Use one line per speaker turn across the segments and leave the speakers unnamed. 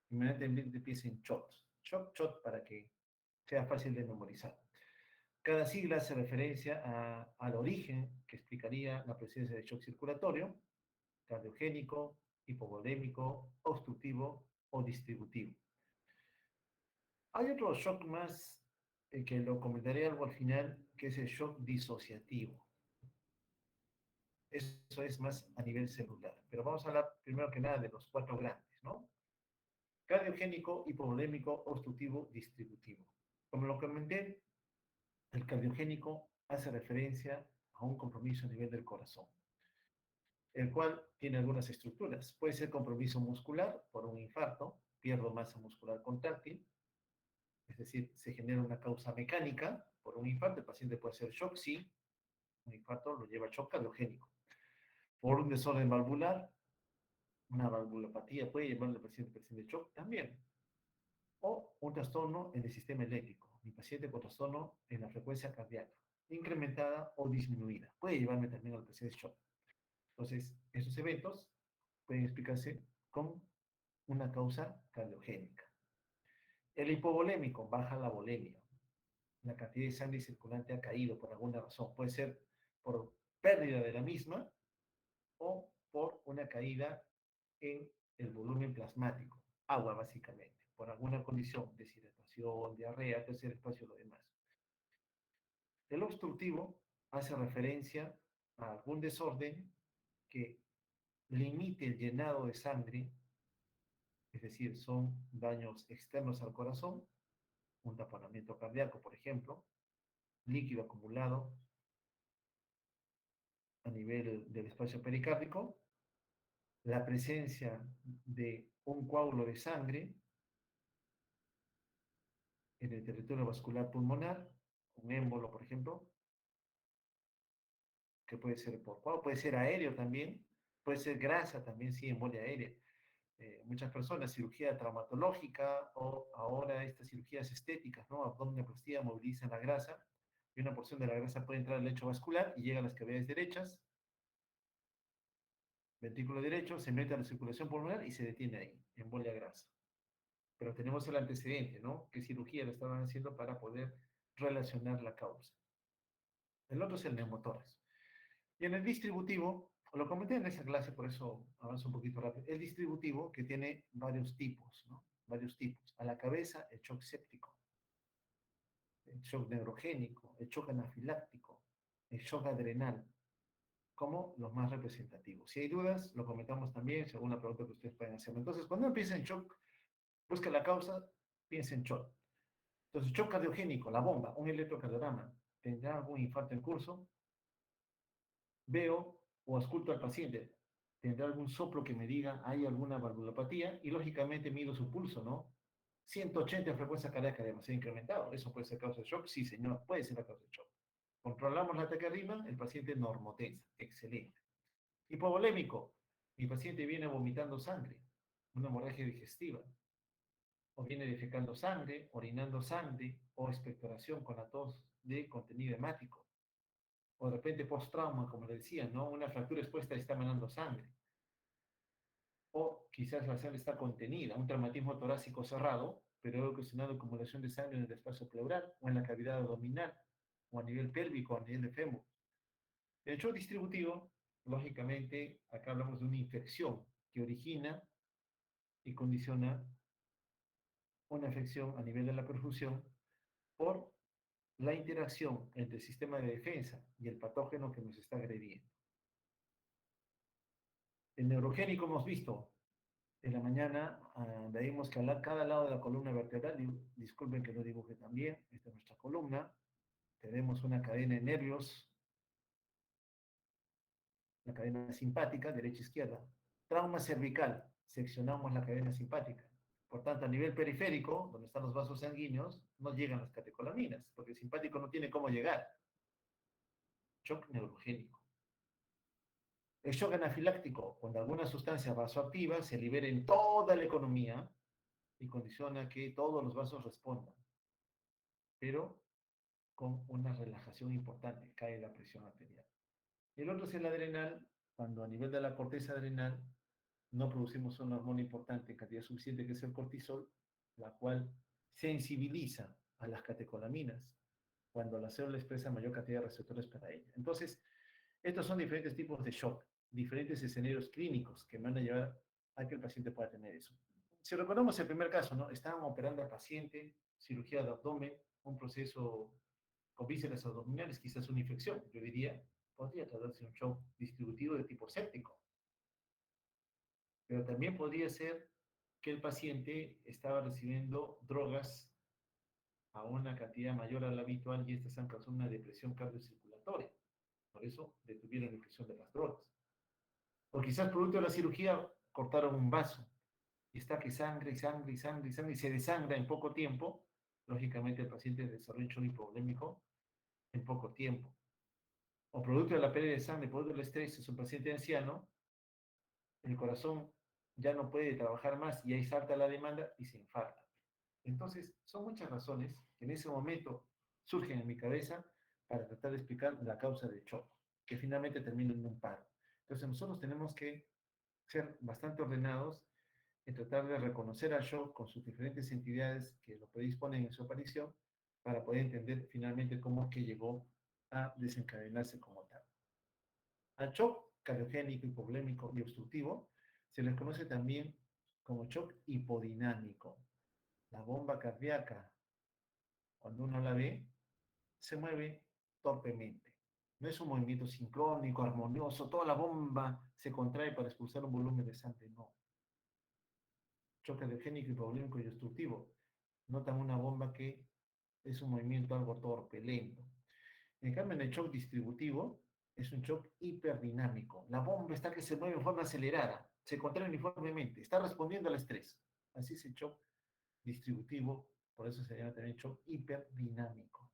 inmediatamente piensa en SHOT. SHOT, SHOT para que sea fácil de memorizar. Cada sigla hace referencia al origen que explicaría la presencia de shock circulatorio, cardiogénico, hipovolémico, obstructivo o distributivo. Hay otro shock más que lo comentaré algo al final, que es el shock disociativo. Eso es más a nivel celular. Pero vamos a hablar primero que nada de los cuatro grandes, ¿no? Cardiogénico, hipovolémico, obstructivo, distributivo. Como lo comenté, el cardiogénico hace referencia a un compromiso a nivel del corazón, el cual tiene algunas estructuras. Puede ser compromiso muscular por un infarto, pierdo masa muscular contráctil, es decir, se genera una causa mecánica por un infarto, el paciente puede ser shock, sí, un infarto lo lleva a shock cardiogénico. Por un desorden valvular, una valvulopatía puede llevar al paciente de shock también. O un trastorno en el sistema eléctrico, mi paciente con trastorno en la frecuencia cardíaca, incrementada o disminuida. Puede llevarme también al paciente shock. Entonces, esos eventos pueden explicarse con una causa cardiogénica. El hipovolémico baja la volemia. La cantidad de sangre circulante ha caído por alguna razón. Puede ser por pérdida de la misma o por una caída en el volumen plasmático, agua básicamente, por alguna condición, deshidratación, diarrea, tercer espacio, lo demás. El obstructivo hace referencia a algún desorden que limite el llenado de sangre, es decir, son daños externos al corazón, un taponamiento cardíaco, por ejemplo, líquido acumulado a nivel del espacio pericárdico, la presencia de un coágulo de sangre en el territorio vascular pulmonar, un émbolo, por ejemplo, que puede ser por coágulo, puede ser aéreo también, puede ser grasa también, sí, embolia aérea. Muchas personas, cirugía traumatológica o ahora estas cirugías estéticas, ¿no? Abdominoplastia movilizan la grasa y una porción de la grasa puede entrar al lecho vascular y llega a las cavidades derechas, ventrículo derecho, se mete a la circulación pulmonar y se detiene ahí, embolia grasa. Pero tenemos el antecedente, ¿no? ¿Qué cirugía le estaban haciendo para poder relacionar la causa? El otro es el neumotórax. Y en el distributivo, lo comenté en esa clase, por eso avanzo un poquito rápido. El distributivo que tiene varios tipos, ¿no? Varios tipos. A la cabeza, el shock séptico, el shock neurogénico, el shock anafiláctico, el shock adrenal, como los más representativos. Si hay dudas, lo comentamos también, según la pregunta que ustedes pueden hacer. Entonces, cuando uno piensa en shock, busca la causa, piensa en shock. Entonces, shock cardiogénico, la bomba, un electrocardiograma, tendrá algún infarto en curso, veo o escucho al paciente, tendrá algún soplo que me diga hay alguna valvulopatía y lógicamente mido su pulso, ¿no? 180 frecuencia cardíaca demasiado incrementado. ¿Eso puede ser causa de shock? Sí, señor, puede ser la causa de shock. Controlamos la taquiarritmia, el paciente normotensa. Excelente. Hipovolémico. Mi paciente viene vomitando sangre, una hemorragia digestiva, o viene defecando sangre, orinando sangre, o expectoración con la tos de contenido hemático. O de repente post-trauma, como le decía, ¿no? Una fractura expuesta y está emanando sangre. O quizás la sangre está contenida, un traumatismo torácico cerrado, pero ha ocasionado acumulación de sangre en el espacio pleural, o en la cavidad abdominal, o a nivel pélvico, a nivel de fémur. El shock distributivo, lógicamente, acá hablamos de una infección que origina y condiciona una afección a nivel de la perfusión por la interacción entre el sistema de defensa y el patógeno que nos está agrediendo. El neurogénico hemos visto en la mañana, veíamos que a cada lado de la columna vertebral, disculpen que lo dibuje también, esta es nuestra columna, tenemos una cadena de nervios, la cadena simpática, derecha-izquierda. Trauma cervical, seccionamos la cadena simpática. Por tanto, a nivel periférico, donde están los vasos sanguíneos, no llegan las catecolaminas, porque el simpático no tiene cómo llegar. Shock neurogénico. El shock anafiláctico, cuando alguna sustancia vasoactiva se libera en toda la economía y condiciona que todos los vasos respondan, pero con una relajación importante, cae la presión arterial. El otro es el adrenal, cuando a nivel de la corteza adrenal no producimos una hormona importante en cantidad suficiente que es el cortisol, la cual sensibiliza a las catecolaminas cuando la célula expresa mayor cantidad de receptores para ella. Entonces, estos son diferentes tipos de shock, diferentes escenarios clínicos que van a llevar a que el paciente pueda tener eso. Si recordamos el primer caso, ¿no? Estaban operando al paciente, cirugía de abdomen, un proceso con vísceras abdominales, quizás una infección. Yo diría, podría tratarse de un shock distributivo de tipo séptico, pero también podría ser que el paciente estaba recibiendo drogas a una cantidad mayor a la habitual y estas han causado una depresión cardiocirculatoria. Por eso detuvieron la infección de las drogas. O quizás producto de la cirugía cortaron un vaso y está que sangre y sangre y sangre y sangre y se desangra en poco tiempo. Lógicamente el paciente desarrolla un shock hipovolémico en poco tiempo. O producto de la pérdida de sangre, producto del estrés, es un paciente anciano, el corazón ya no puede trabajar más y ahí salta la demanda y se infarta. Entonces, son muchas razones que en ese momento surgen en mi cabeza para tratar de explicar la causa del shock, que finalmente termina en un paro. Entonces, nosotros tenemos que ser bastante ordenados en tratar de reconocer al shock con sus diferentes entidades que lo predisponen en su aparición para poder entender finalmente cómo es que llegó a desencadenarse como tal. Al shock cardiogénico, hipovolémico y obstructivo se les conoce también como shock hipodinámico. La bomba cardíaca, cuando uno la ve, se mueve torpemente. No es un movimiento sincrónico, armonioso, toda la bomba se contrae para expulsar un volumen de sangre, no. Shock cardiogénico, hipovolémico y obstructivo. Notan una bomba que es un movimiento algo torpe, lento. En cambio, en el shock distributivo es un shock hiperdinámico. La bomba está que se mueve en forma acelerada, se contrae uniformemente, está respondiendo al estrés. Así es el shock distributivo, por eso se llama también shock hiperdinámico.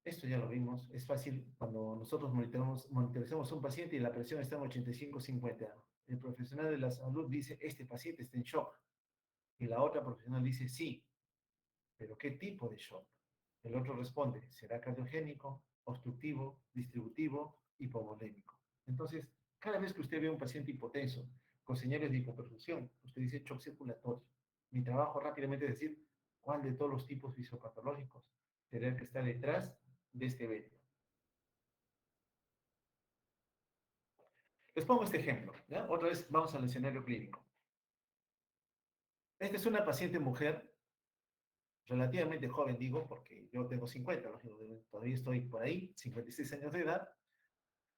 Esto ya lo vimos, es fácil cuando nosotros monitorizamos a un paciente y la presión está en 85-50. El profesional de la salud dice, este paciente está en shock. Y la otra profesional dice, sí, pero ¿qué tipo de shock? El otro responde, ¿será cardiogénico, obstructivo, distributivo, hipovolémico? Entonces, cada vez que usted ve a un paciente hipotenso con señales de hipoperfusión, usted dice shock circulatorio. Mi trabajo rápidamente es decir cuál de todos los tipos fisiopatológicos tendría que estar detrás de este evento. Les pongo este ejemplo, ¿ya? Otra vez vamos al escenario clínico. Esta es una paciente mujer relativamente joven, digo, porque yo tengo 50, todavía estoy por ahí, 56 años de edad,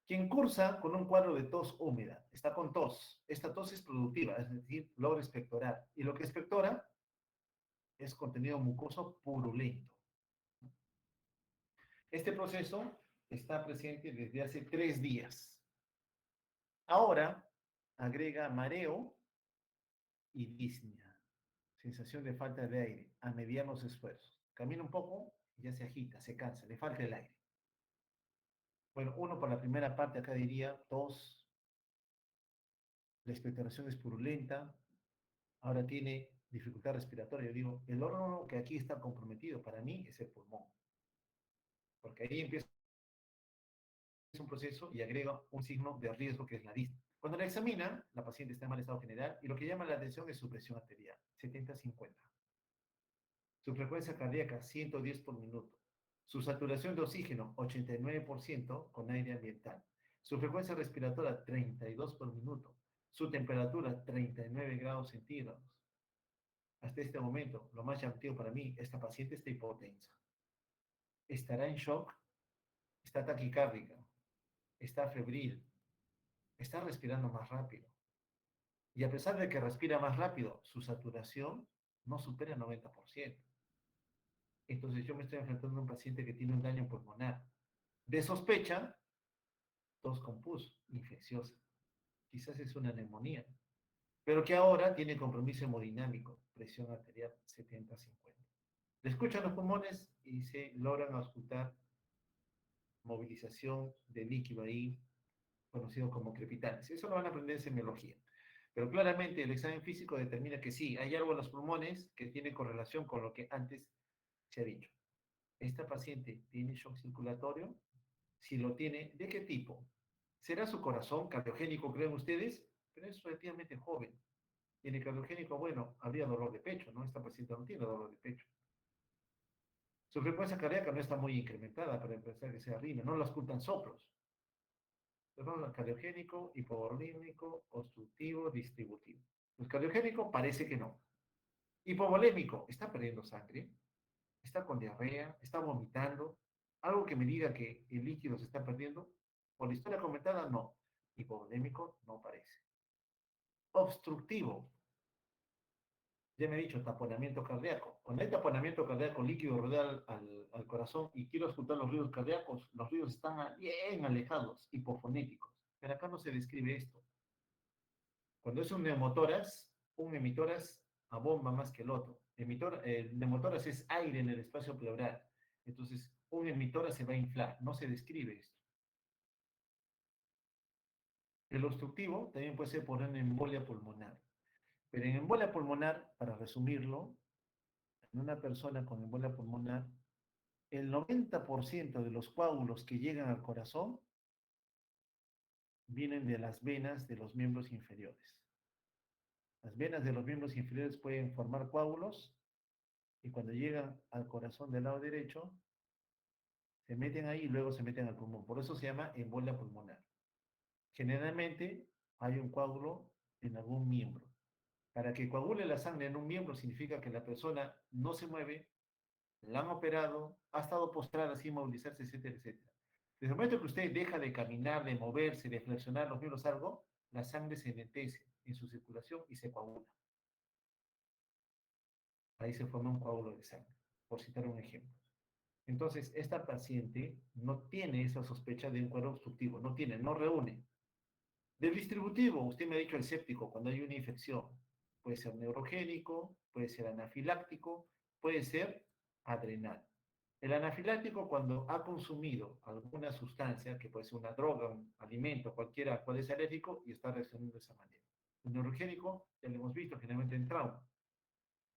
quien cursa con un cuadro de tos húmeda, está con tos. Esta tos es productiva, es decir, logra expectorar. Y lo que expectora es contenido mucoso purulento. Este proceso está presente desde hace 3 días. Ahora agrega mareo y disnea, sensación de falta de aire a medianos esfuerzos. Camina un poco y ya se agita, se cansa, le falta el aire. Bueno, uno por la primera parte acá diría tos, la expectoración es purulenta, ahora tiene dificultad respiratoria. Yo digo, el órgano que aquí está comprometido para mí es el pulmón, porque ahí empieza un proceso y agrega un signo de riesgo que es la disnea. Cuando la examina, la paciente está en mal estado general y lo que llama la atención es su presión arterial, 70-50. Su frecuencia cardíaca, 110 por minuto. Su saturación de oxígeno, 89% con aire ambiental. Su frecuencia respiratoria, 32 por minuto. Su temperatura, 39 grados centígrados. Hasta este momento, lo más llamativo para mí, esta paciente está hipotensa. Estará en shock, está taquicárdica, está febril, está respirando más rápido. Y a pesar de que respira más rápido, su saturación no supera el 90%. Entonces yo me estoy enfrentando a un paciente que tiene un daño pulmonar. De sospecha, tos con pus, infecciosa. Quizás es una neumonía, pero que ahora tiene compromiso hemodinámico, presión arterial 70-50. Le escuchan los pulmones y se logran auscultar movilización de líquido ahí, conocido como crepitanes. Eso lo van a aprender en semiología. Pero claramente el examen físico determina que sí, hay algo en los pulmones que tiene correlación con lo que antes se ha dicho. ¿Esta paciente tiene shock circulatorio? Si lo tiene, ¿de qué tipo? ¿Será su corazón cardiogénico, creen ustedes? Pero es relativamente joven. Y en el cardiogénico, bueno, habría dolor de pecho, ¿no? Esta paciente no tiene dolor de pecho. Su frecuencia cardíaca no está muy incrementada para empezar que sea rima, no la ocultan soplos. Perdón, cardiogénico, hipovolímico, obstructivo, distributivo. El cardiogénico parece que no. Hipovolémico, está perdiendo sangre, está con diarrea, está vomitando, algo que me diga que el líquido se está perdiendo. Por la historia comentada, no. Hipovolémico no parece. Obstructivo, ya me he dicho, taponamiento cardíaco. Cuando hay taponamiento cardíaco, líquido rodea al corazón y quiero escuchar los ruidos cardíacos, los ruidos están bien alejados, hipofonéticos. Pero acá no se describe esto. Cuando es un neumotórax, un hemitórax abomba más que el otro. El neumotórax es aire en el espacio pleural. Entonces, un hemitórax se va a inflar. No se describe esto. El obstructivo también puede ser por una embolia pulmonar. Pero en embolia pulmonar, para resumirlo, en una persona con embolia pulmonar, el 90% de los coágulos que llegan al corazón vienen de las venas de los miembros inferiores. Las venas de los miembros inferiores pueden formar coágulos y cuando llegan al corazón del lado derecho, se meten ahí y luego se meten al pulmón. Por eso se llama embolia pulmonar. Generalmente hay un coágulo en algún miembro. Para que coagule la sangre en un miembro significa que la persona no se mueve, la han operado, ha estado postrada sin movilizarse, etcétera, etcétera. Desde el momento que usted deja de caminar, de moverse, de flexionar los miembros algo, la sangre se enlentece en su circulación y se coagula. Ahí se forma un coágulo de sangre, por citar un ejemplo. Entonces, esta paciente no tiene esa sospecha de un cuadro obstructivo, no tiene, no reúne. Del distributivo, usted me ha dicho el séptico, cuando hay una infección, puede ser neurogénico, puede ser anafiláctico, puede ser adrenal. El anafiláctico, cuando ha consumido alguna sustancia, que puede ser una droga, un alimento, cualquiera, puede ser alérgico y está reaccionando de esa manera. El neurogénico, ya lo hemos visto, generalmente en trauma.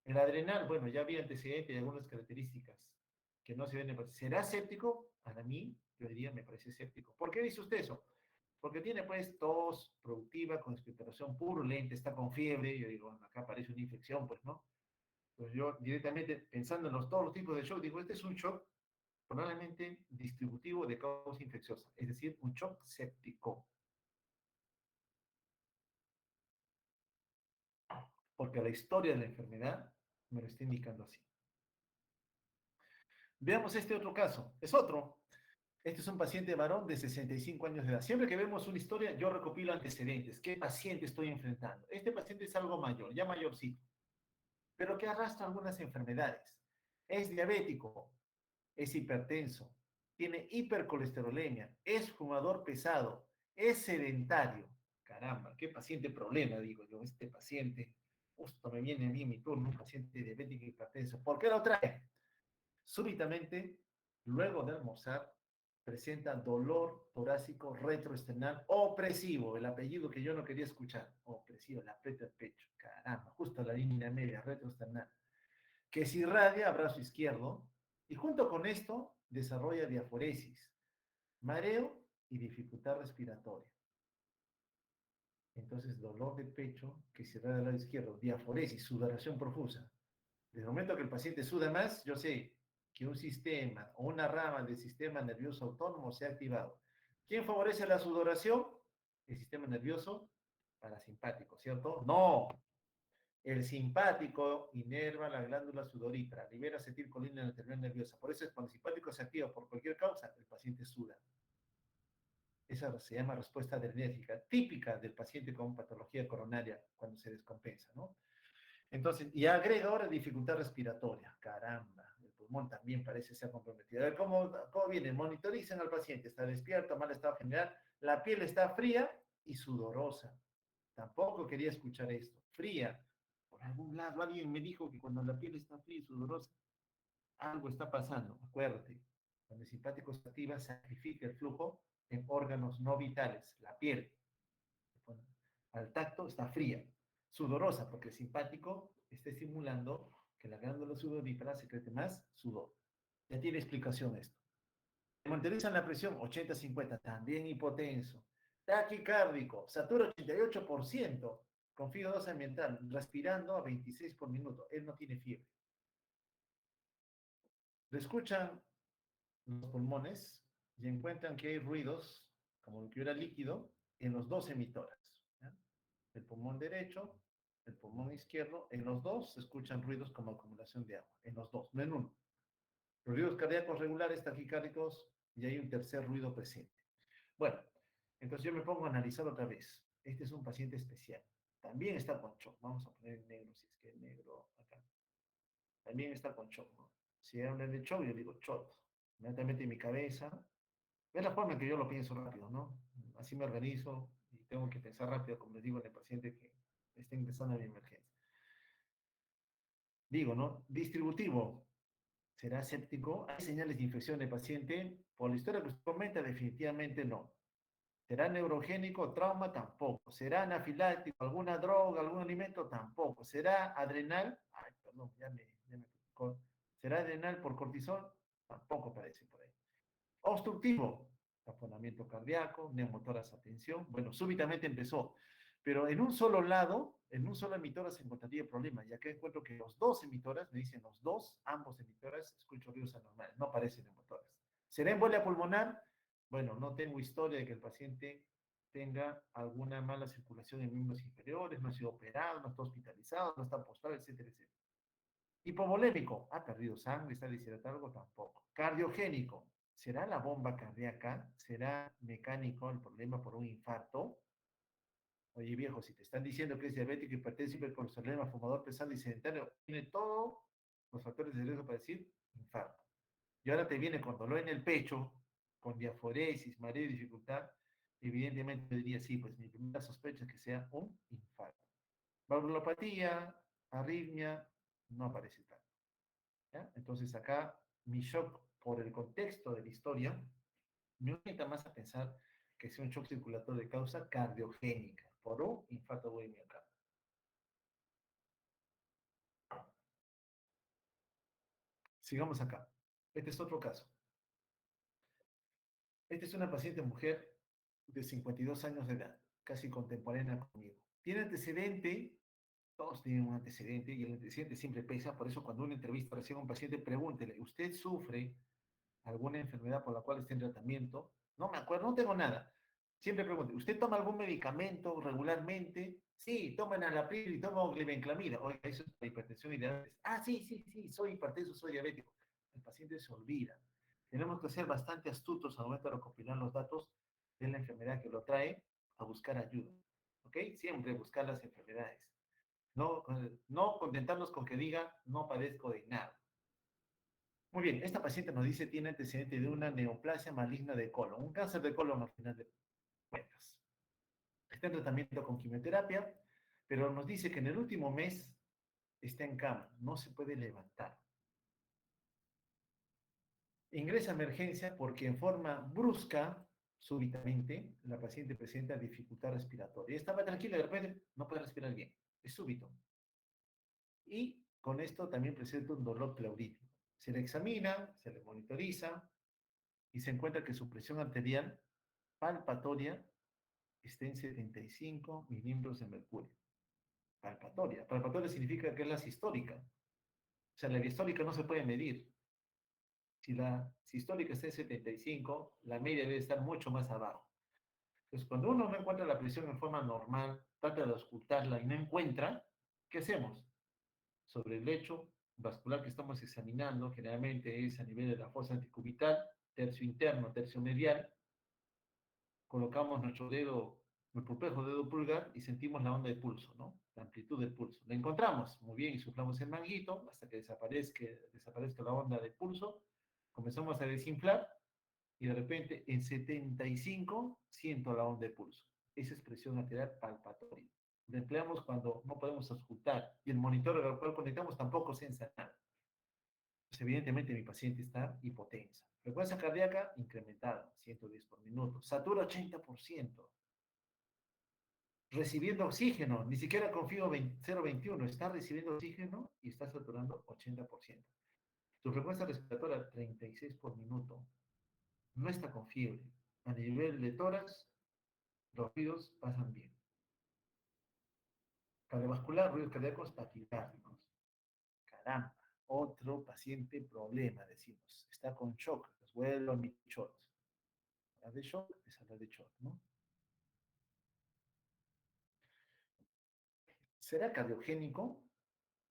El adrenal, bueno, ya había antecedentes y algunas características que no se ven en el paciente. ¿Será séptico? Para mí, yo diría, me parece séptico. ¿Por qué dice usted eso? Porque tiene pues tos productiva con expectoración purulenta, está con fiebre, yo digo, acá parece una infección, pues, ¿no? Pues yo directamente pensando en todos los tipos de shock, digo, este es un shock probablemente distributivo de causa infecciosa, es decir, un shock séptico, porque la historia de la enfermedad me lo está indicando así. Veamos este otro caso, es otro. Este es un paciente varón de 65 años de edad. Siempre que vemos una historia, yo recopilo antecedentes. ¿Qué paciente estoy enfrentando? Este paciente es algo mayor, ya mayorcito, pero que arrastra algunas enfermedades. Es diabético, es hipertenso, tiene hipercolesterolemia, es fumador pesado, es sedentario. Caramba, qué paciente problema, digo yo, este paciente. Justo me viene a mí mi turno, un paciente diabético y hipertenso. ¿Por qué lo trae? Súbitamente, luego de almorzar, presenta dolor torácico retroesternal opresivo, el apellido que yo no quería escuchar, opresivo, le aprieta el pecho, caramba, justo la línea media retroesternal, que se irradia a brazo izquierdo y junto con esto desarrolla diaforesis, mareo y dificultad respiratoria. Entonces, dolor de pecho que se irradia al lado izquierdo, diaforesis, sudoración profusa. Desde el momento que el paciente suda más, yo sé que un sistema o una rama del sistema nervioso autónomo se ha activado. ¿Quién favorece la sudoración? El sistema nervioso parasimpático, ¿cierto? No. El simpático inerva la glándula sudorípara, libera acetilcolina en la terminal nerviosa. Por eso es cuando el simpático se activa por cualquier causa, el paciente suda. Esa se llama respuesta adrenérgica, típica del paciente con patología coronaria cuando se descompensa, ¿no? Entonces, y agrega ahora dificultad respiratoria. Caramba, el pulmón también parece ser comprometido. A ver, ¿cómo viene? Monitorizan al paciente. Está despierto, mal estado general. La piel está fría y sudorosa. Tampoco quería escuchar esto. Fría. Por algún lado, alguien me dijo que cuando la piel está fría y sudorosa, algo está pasando. Acuérdate, cuando el simpático se activa, sacrifica el flujo en órganos no vitales, la piel. Al tacto está fría, sudorosa, porque el simpático está estimulando que la glándula sudorípara secrete más sudor. Ya tiene explicación esto. Monitorizan la presión 80-50, también hipotenso. Taquicárdico, satura 88%, con FIO2 ambiental, respirando a 26 por minuto. Él no tiene fiebre. Le escuchan los pulmones y encuentran que hay ruidos, como que hubiera líquido, en los dos emitórax. ¿Ya? El pulmón derecho, el pulmón izquierdo, en los dos se escuchan ruidos como acumulación de agua, en los dos, no en uno. Los ruidos cardíacos regulares, taquicárdicos, y hay un tercer ruido presente. Bueno, entonces yo me pongo a analizar otra vez. Este es un paciente especial. También está con shock. Vamos a poner en negro, si es que el negro acá. También está con shock, ¿no? Si hablan de shock, yo digo shock. Inmediatamente en mi cabeza. Es la forma en que yo lo pienso rápido, ¿no? Así me organizo y tengo que pensar rápido, como les digo, en el paciente que está ingresando a mi emergencia. Digo, ¿no? Distributivo. ¿Será séptico? ¿Hay señales de infección del paciente? Por la historia que usted comenta, definitivamente no. ¿Será neurogénico? Trauma tampoco. ¿Será anafiláctico? ¿Alguna droga? ¿Algún alimento? Tampoco. ¿Será adrenal? Ay, perdón, ya me tocó. ¿Será adrenal por cortisol? Tampoco parece por ahí. Obstructivo, taponamiento cardíaco, neumotoras atención. Bueno, súbitamente empezó. Pero en un solo lado, en un solo emitora se encontraría el problema. Y acá encuentro que los dos emitoras, me dicen los dos, ambos emitoras, escucho ruidos anormales, no parecen neumotoras. ¿Será embolia pulmonar? Bueno, no tengo historia de que el paciente tenga alguna mala circulación en miembros inferiores, no ha sido operado, no está hospitalizado, no está postrado, etcétera, etcétera. Hipovolémico, ha perdido sangre, está deshidratado, algo tampoco. Cardiogénico, ¿será la bomba cardíaca? ¿Será mecánico el problema por un infarto? Oye, viejo, si te están diciendo que es diabético, hipertenso, hipercolesterolemia, fumador pesado y sedentario, tiene todos los factores de riesgo para decir infarto. Y ahora te viene con dolor en el pecho, con diaforesis, mareo y dificultad, evidentemente diría sí, pues mi primera sospecha es que sea un infarto. Valvulopatía, arritmia, no aparece tal. ¿Ya? Entonces acá mi shock por el contexto de la historia me orienta más a pensar que sea un shock circulatorio de causa cardiogénica por un infarto agudo de miocardio. Sigamos acá. Este es otro caso. Esta es una paciente mujer de 52 años de edad, casi contemporánea conmigo. Tiene antecedente, todos tienen un antecedente y el antecedente siempre pesa, por eso cuando una entrevista recién a un paciente, pregúntele, ¿usted sufre alguna enfermedad por la cual esté en tratamiento? No me acuerdo, no tengo nada. Siempre pregunte, ¿usted toma algún medicamento regularmente? Sí, toma enalapril y toma glibenclamida. Oiga, eso es para hipertensión y diabetes. Ah, sí, sí, sí, soy hipertenso, soy diabético. El paciente se olvida. Tenemos que ser bastante astutos al momento de recopilar los datos de la enfermedad que lo trae a buscar ayuda. ¿Ok? Siempre buscar las enfermedades. No, no contentarnos con que diga, no padezco de nada. Muy bien, esta paciente nos dice tiene antecedente de una neoplasia maligna de colon, un cáncer de colon al final de cuentas. Está en tratamiento con quimioterapia, pero nos dice que en el último mes está en cama, no se puede levantar. Ingresa a emergencia porque en forma brusca, súbitamente, la paciente presenta dificultad respiratoria. Estaba tranquila, de repente no puede respirar bien, es súbito. Y con esto también presenta un dolor pleurítico. Se le examina, se le monitoriza y se encuentra que su presión arterial palpatoria está en 75 milímetros de mercurio. Palpatoria. Palpatoria significa que es la sistólica. O sea, la diastólica no se puede medir. Si la sistólica está en 75, la media debe estar mucho más abajo. Entonces, cuando uno no encuentra la presión en forma normal, trata de ocultarla y no encuentra, ¿qué hacemos? Sobre el lecho vascular que estamos examinando, generalmente es a nivel de la fosa anticubital, tercio interno, tercio medial, colocamos nuestro dedo, nuestro pulpejo dedo pulgar y sentimos la onda de pulso, ¿no? La amplitud del pulso. La encontramos, muy bien, y soplamos el manguito hasta que desaparezca la onda de pulso, comenzamos a desinflar y de repente en 75 siento la onda de pulso. Esa es presión arterial palpatoria. La empleamos cuando no podemos ocultar y el monitor al cual conectamos tampoco sensa nada. Pues evidentemente mi paciente está hipotensa. Frecuencia cardíaca incrementada, 110 por minuto. Satura 80%. Recibiendo oxígeno, ni siquiera confío 0,21, está recibiendo oxígeno y está saturando 80%. Su frecuencia respiratoria 36 por minuto. No está con fiebre. A nivel de tórax, los ruidos pasan bien. Cardiovascular, ruidos cardíacos, taquicárdicos. Caramba, otro paciente problema, decimos. Está con shock, los vuelvo a mi shot. Hablar de shock es hablar de shock, ¿no? ¿Será cardiogénico?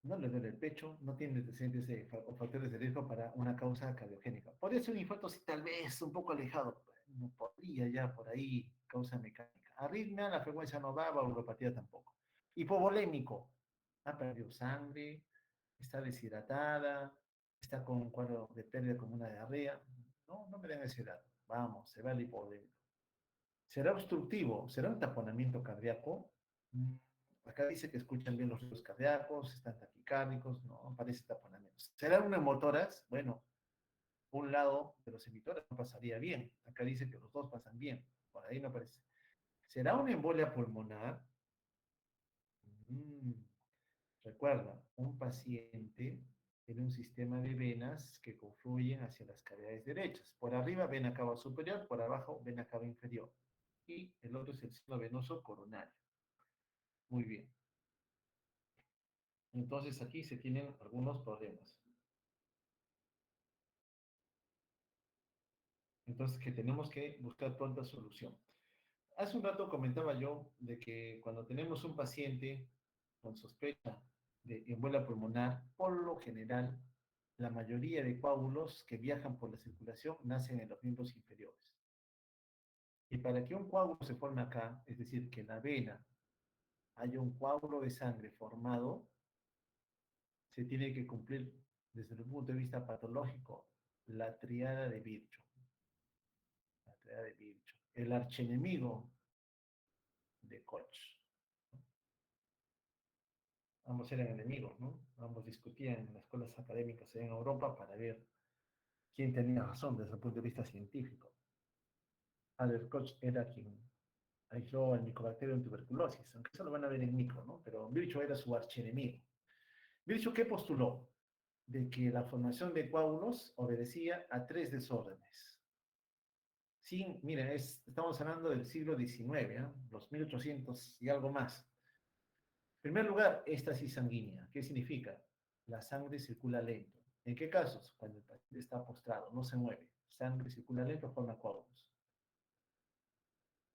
No le duele el pecho, no tiene antecedentes o factores de riesgo para una causa cardiogénica. Podría ser un infarto, sí, tal vez un poco alejado, no podría ya por ahí, causa mecánica. Arritmia, la frecuencia no va, valvulopatía tampoco. Hipovolémico, ha perdido sangre, está deshidratada, está con un cuadro de pérdida como una diarrea. No, no me den ese dato. Vamos, se va el hipovolémico. ¿Será obstructivo? ¿Será un taponamiento cardíaco? Mm, Acá dice que escuchan bien los ritmos cardíacos, están taquicárdicos, no, parece taponamiento. ¿Será un hemotoras? Bueno, un lado de los emitores no pasaría bien. Acá dice que los dos pasan bien. Por ahí no parece. ¿Será una embolia pulmonar? Mm, Recuerda, un paciente tiene un sistema de venas que confluyen hacia las cavidades derechas. Por arriba, vena cava superior, por abajo, vena cava inferior. Y el otro es el seno venoso coronario. Muy bien. Entonces aquí se tienen algunos problemas. Entonces que tenemos que buscar pronta solución. Hace un rato comentaba yo de que cuando tenemos un paciente con sospecha de embolia pulmonar, por lo general, la mayoría de coágulos que viajan por la circulación nacen en los miembros inferiores. Y para que un coágulo se forme acá, es decir, que en la vena haya un coágulo de sangre formado, se tiene que cumplir desde el punto de vista patológico la triada de Virchow. La triada de Virchow. El archienemigo de Koch. Ambos eran enemigos, ¿no? Ambos discutían en las escuelas académicas en Europa para ver quién tenía razón desde el punto de vista científico. Albert Koch era quien aisló el micobacterio en tuberculosis, aunque eso lo van a ver en micro, ¿no? Pero Virchow era su archienemigo. Virchow, ¿qué postuló? De que la formación de coágulos obedecía a tres desórdenes. Sí, miren, estamos hablando del siglo XIX, ¿eh? Los 1800 y algo más. En primer lugar, éstasis sanguínea. ¿Qué significa? La sangre circula lento. ¿En qué casos? Cuando el paciente está postrado, no se mueve. Sangre circula lento, forma coágulos.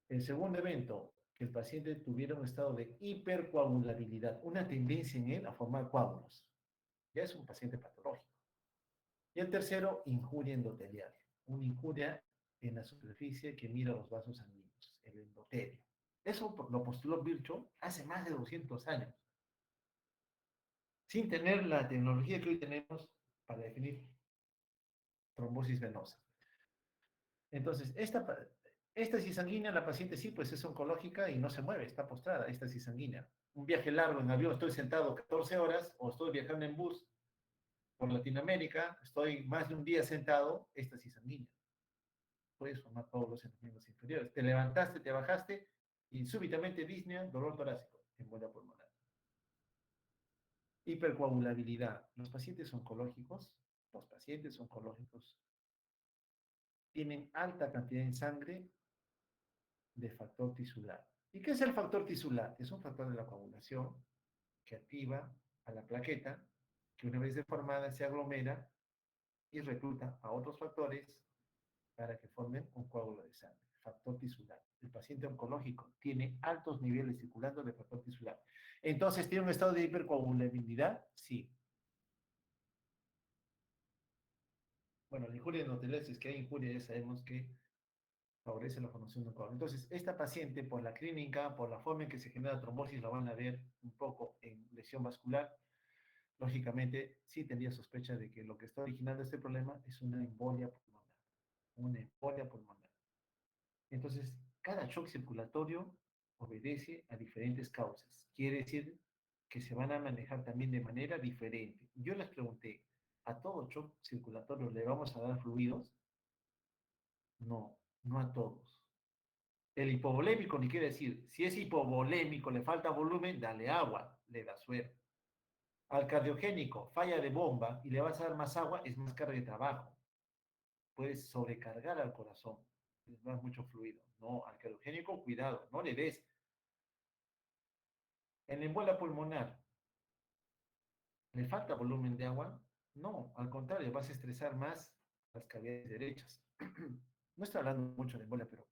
El segundo evento, que el paciente tuviera un estado de hipercoagulabilidad, una tendencia en él a formar coágulos. Ya es un paciente patológico. Y el tercero, injuria endotelial. Una injuria en la superficie que mira los vasos sanguíneos, el endotelio. Eso lo postuló Virchow hace más de 200 años, sin tener la tecnología que hoy tenemos para definir trombosis venosa. Entonces, éstasis sanguínea, la paciente sí, pues es oncológica y no se mueve, está postrada, éstasis sanguínea. Un viaje largo en avión, estoy sentado 14 horas o estoy viajando en bus por Latinoamérica, estoy más de un día sentado, éstasis sanguínea. Puedes formar coágulos en los miembros inferiores. Te levantaste, te bajaste y súbitamente disnea, dolor torácico, embolia pulmonar. Hipercoagulabilidad. Los pacientes oncológicos tienen alta cantidad en sangre de factor tisular. ¿Y qué es el factor tisular? Es un factor de la coagulación que activa a la plaqueta, que una vez deformada se aglomera y recluta a otros factores para que formen un coágulo de sangre. Factor tisular. El paciente oncológico tiene altos niveles circulando de factor tisular. Entonces, ¿tiene un estado de hipercoagulabilidad? Sí. Bueno, la injuria endotelial, si es que hay injuria, ya sabemos que favorece la formación de un coágulo. Entonces, esta paciente, por la clínica, por la forma en que se genera trombosis, la van a ver un poco en lesión vascular. Lógicamente, sí tendría sospecha de que lo que está originando este problema es una embolia pulmonar. Una embolia pulmonar. Entonces, cada shock circulatorio obedece a diferentes causas. Quiere decir que se van a manejar también de manera diferente. Yo les pregunté, ¿a todo shock circulatorio le vamos a dar fluidos? No, no a todos. El hipovolémico ni quiere decir, si es hipovolémico, le falta volumen, dale agua, le da suero. Al cardiogénico, falla de bomba y le vas a dar más agua, es más carga de trabajo. Puedes sobrecargar al corazón. no es mucho fluido. No, al cardiogénico, cuidado, no le des. En la embolia pulmonar, ¿le falta volumen de agua? No, al contrario, vas a estresar más las cavidades derechas. No estoy hablando mucho de embolia, pero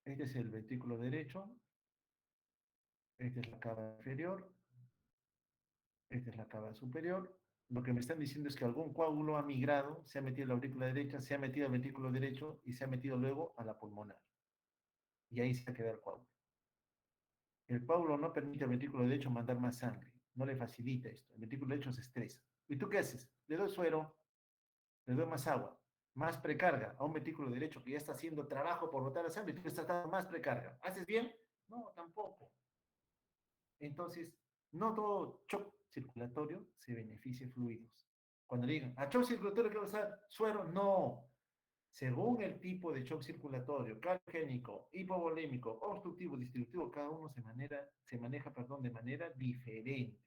este es el ventrículo derecho, esta es la cava inferior, esta es la cava superior. Lo que me están diciendo es que algún coágulo ha migrado, se ha metido en la aurícula derecha, se ha metido al ventrículo derecho y se ha metido luego a la pulmonar. Y ahí se ha quedado el coágulo. El coágulo no permite al ventrículo derecho mandar más sangre, no le facilita esto. El ventrículo derecho se estresa. ¿Y tú qué haces? Le doy suero, le doy más agua, más precarga a un ventrículo derecho que ya está haciendo trabajo por botar la sangre y tú estás dando más precarga. ¿Haces bien? No, tampoco. Entonces, no todo shock circulatorio se beneficia en fluidos. Cuando digan, ¿a shock circulatorio qué va a usar? ¿Suero? No. Según el tipo de shock circulatorio, cardiogénico, hipovolémico, obstructivo, distributivo, cada uno se maneja de manera diferente.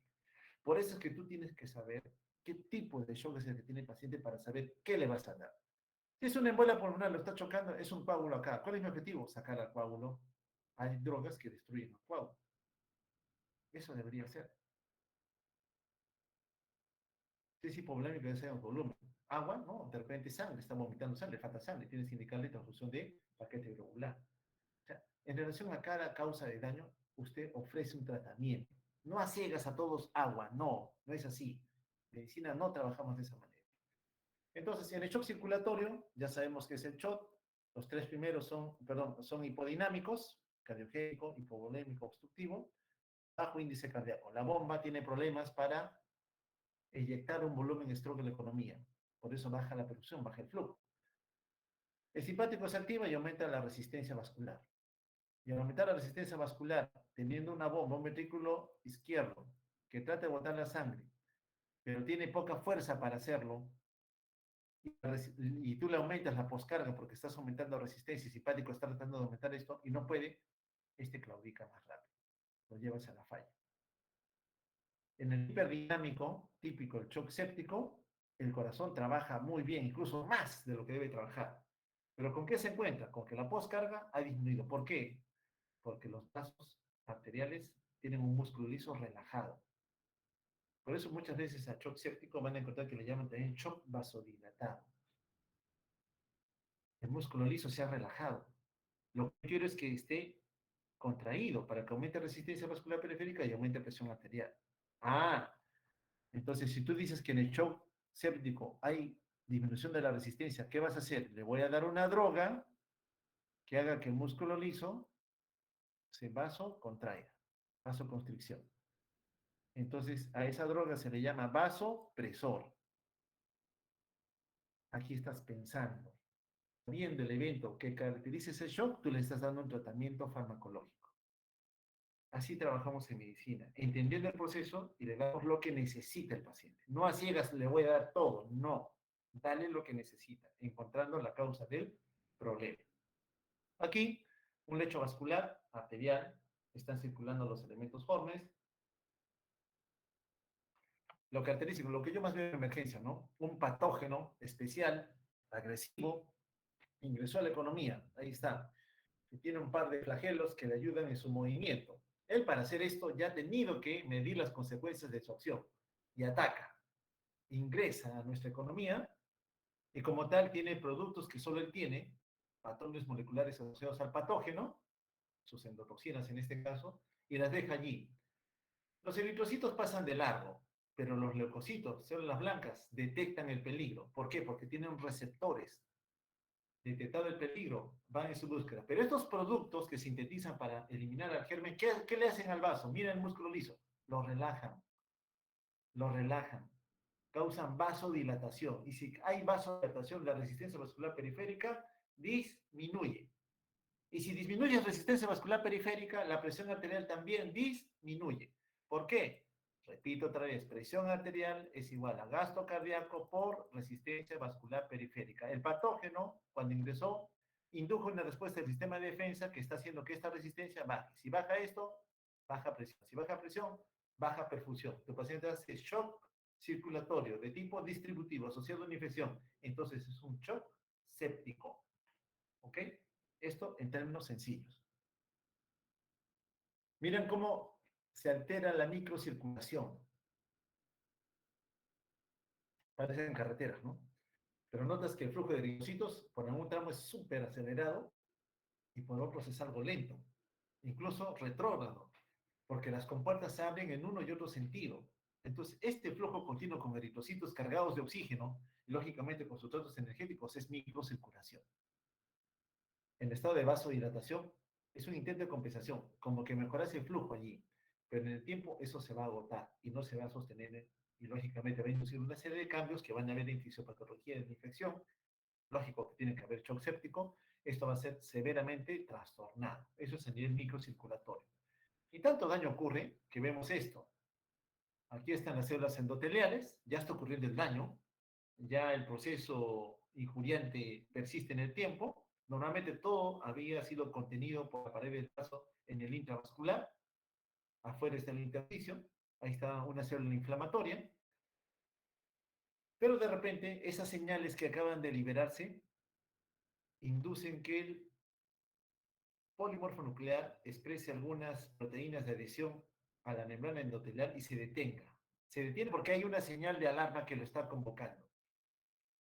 Por eso es que tú tienes que saber qué tipo de shock es el que tiene el paciente para saber qué le vas a dar. Si es una embolia pulmonar, lo está chocando, es un coágulo acá. ¿Cuál es mi objetivo? Sacar al coágulo. Hay drogas que destruyen el coágulo. Eso debería ser. Si es hipovolémico, debe ser un volumen. Agua, no, de repente sangre, está vomitando sangre, falta sangre, tienes que indicarle transfusión de paquete globular. O sea, en relación a cada causa de daño, usted ofrece un tratamiento. No a ciegas a todos agua, no, no es así. En medicina no trabajamos de esa manera. Entonces, en el shock circulatorio, ya sabemos que es el shock. Los tres primeros son hipodinámicos, cardiogénico, hipovolémico, obstructivo, bajo índice cardíaco. La bomba tiene problemas para eyectar un volumen stroke en la economía. Por eso baja la perfusión, baja el flujo. El simpático se activa y aumenta la resistencia vascular. Y al aumentar la resistencia vascular, teniendo una bomba, un ventrículo izquierdo, que trata de botar la sangre, pero tiene poca fuerza para hacerlo, y tú le aumentas la poscarga porque estás aumentando resistencia, y simpático está tratando de aumentar esto y no puede, este claudica más rápido, lo llevas a la falla. En el hiperdinámico, típico el shock séptico, el corazón trabaja muy bien, incluso más de lo que debe trabajar. ¿Pero con qué se encuentra? Con que la poscarga ha disminuido. ¿Por qué? Porque los vasos arteriales tienen un músculo liso relajado. Por eso muchas veces a shock séptico van a encontrar que le llaman también shock vasodilatado. El músculo liso se ha relajado. Lo que quiero es que esté contraído para que aumente resistencia vascular periférica y aumente presión arterial. Ah, entonces si tú dices que en el shock séptico hay disminución de la resistencia, ¿qué vas a hacer? Le voy a dar una droga que haga que el músculo liso se vasocontraiga, vasoconstricción. Entonces a esa droga se le llama vasopresor. Aquí estás pensando. Viendo el evento que caracteriza ese shock, tú le estás dando un tratamiento farmacológico. Así trabajamos en medicina, entendiendo el proceso y le damos lo que necesita el paciente. No a ciegas le voy a dar todo, no. Dale lo que necesita, encontrando la causa del problema. Aquí, un lecho vascular, arterial, están circulando los elementos formes. Lo característico, lo que yo más veo en emergencia, ¿no? Un patógeno especial, agresivo, ingresó a la economía. Ahí está. Y tiene un par de flagelos que le ayudan en su movimiento. Él para hacer esto ya ha tenido que medir las consecuencias de su acción y ataca, ingresa a nuestra economía y como tal tiene productos que solo él tiene, patrones moleculares asociados al patógeno, sus endotoxinas en este caso, y las deja allí. Los eritrocitos pasan de largo, pero los leucocitos, células blancas, detectan el peligro. ¿Por qué? Porque tienen receptores. Detectado el peligro, van en su búsqueda. Pero estos productos que sintetizan para eliminar al germen, ¿qué le hacen al vaso? Mira el músculo liso. Lo relajan, causan vasodilatación. Y si hay vasodilatación, la resistencia vascular periférica disminuye. Y si disminuye la resistencia vascular periférica, la presión arterial también disminuye. ¿Por qué? Repito otra vez, presión arterial es igual a gasto cardíaco por resistencia vascular periférica. El patógeno, cuando ingresó, indujo una respuesta del sistema de defensa que está haciendo que esta resistencia baje. Si baja esto, baja presión. Si baja presión, baja perfusión. Tu paciente hace shock circulatorio de tipo distributivo asociado a una infección. Entonces es un shock séptico. ¿Ok? Esto en términos sencillos. Miren cómo se altera la microcirculación. Parece en carreteras, ¿no? Pero notas que el flujo de eritrocitos por algún tramo es súper acelerado y por otros es algo lento, incluso retrógrado, porque las compuertas se abren en uno y otro sentido. Entonces, este flujo continuo con eritrocitos cargados de oxígeno, y lógicamente con sustratos energéticos, es microcirculación. En estado de vasodilatación, es un intento de compensación, como que mejorase el flujo allí, pero en el tiempo eso se va a agotar y no se va a sostener, y lógicamente va a inducir una serie de cambios que van a haber en fisiopatología de la infección. Lógico que tiene que haber shock séptico, esto va a ser severamente trastornado. Eso es a nivel microcirculatorio. Y tanto daño ocurre que vemos esto. Aquí están las células endoteliales, ya está ocurriendo el daño, ya el proceso injuriante persiste en el tiempo. Normalmente todo había sido contenido por la pared del vaso en el intravascular, afuera está el intersticio, ahí está una célula inflamatoria, pero de repente esas señales que acaban de liberarse inducen que el polimorfo nuclear exprese algunas proteínas de adhesión a la membrana endotelial y se detenga. Se detiene porque hay una señal de alarma que lo está convocando.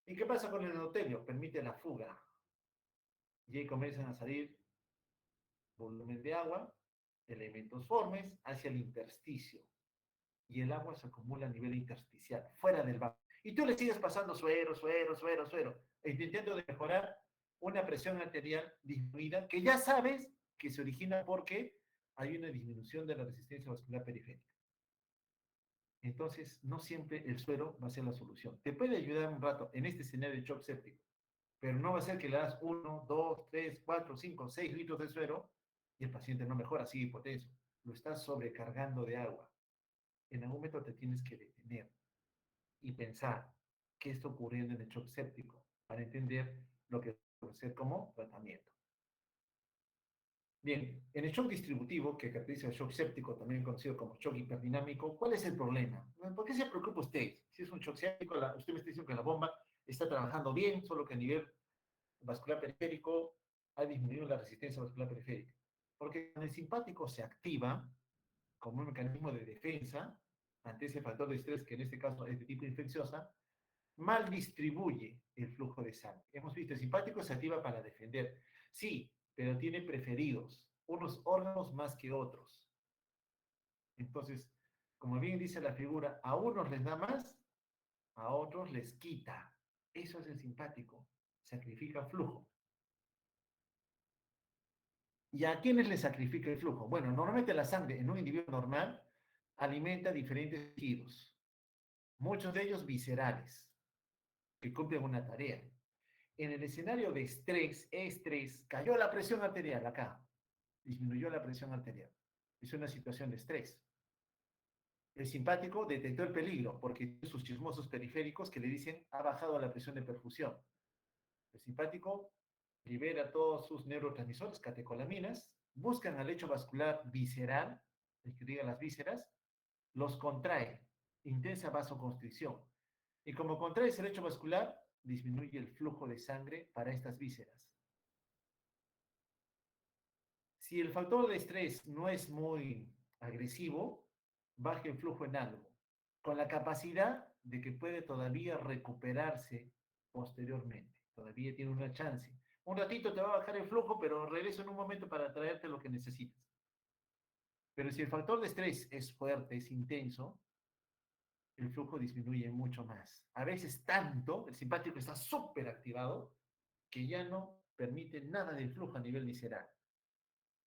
¿Y qué pasa con el endotelio? Permite la fuga. Y ahí comienzan a salir volumen de agua, elementos formes hacia el intersticio. Y el agua se acumula a nivel intersticial, fuera del vaso. Y tú le sigues pasando suero, intentando mejorar una presión arterial disminuida que ya sabes que se origina porque hay una disminución de la resistencia vascular periférica. Entonces, no siempre el suero va a ser la solución. Te puede ayudar un rato en este escenario de shock séptico, pero no va a ser que le das 1, 2, 3, 4, 5, 6 litros de suero y el paciente no mejora, sigue hipotenso. Lo estás sobrecargando de agua. En algún momento te tienes que detener y pensar qué está ocurriendo en el shock séptico para entender lo que puede ser como tratamiento. Bien, en el shock distributivo, que caracteriza el shock séptico, también conocido como shock hiperdinámico, ¿cuál es el problema? ¿Por qué se preocupa usted? Si es un shock séptico, usted me está diciendo que la bomba está trabajando bien, solo que a nivel vascular periférico ha disminuido la resistencia vascular periférica. Porque cuando el simpático se activa como un mecanismo de defensa ante ese factor de estrés, que en este caso es de tipo infecciosa, mal distribuye el flujo de sangre. Hemos visto, el simpático se activa para defender. Sí, pero tiene preferidos, unos órganos más que otros. Entonces, como bien dice la figura, a unos les da más, a otros les quita. Eso es el simpático. Sacrifica flujo. ¿Y a quiénes le sacrifica el flujo? Bueno, normalmente la sangre en un individuo normal alimenta diferentes tejidos, muchos de ellos viscerales, que cumplen una tarea. En el escenario de estrés, cayó la presión arterial acá, disminuyó la presión arterial. Es una situación de estrés. El simpático detectó el peligro porque tiene sus chismosos periféricos que le dicen ha bajado la presión de perfusión. El simpático libera todos sus neurotransmisores, catecolaminas, buscan al lecho vascular visceral, el que diga las vísceras, los contrae, intensa vasoconstricción. Y como contrae ese lecho vascular, disminuye el flujo de sangre para estas vísceras. Si el factor de estrés no es muy agresivo, baja el flujo en algo, con la capacidad de que puede todavía recuperarse posteriormente. Todavía tiene una chance. Un ratito te va a bajar el flujo, pero regreso en un momento para traerte lo que necesitas. Pero si el factor de estrés es fuerte, es intenso, el flujo disminuye mucho más. A veces tanto, el simpático está súper activado, que ya no permite nada del flujo a nivel visceral.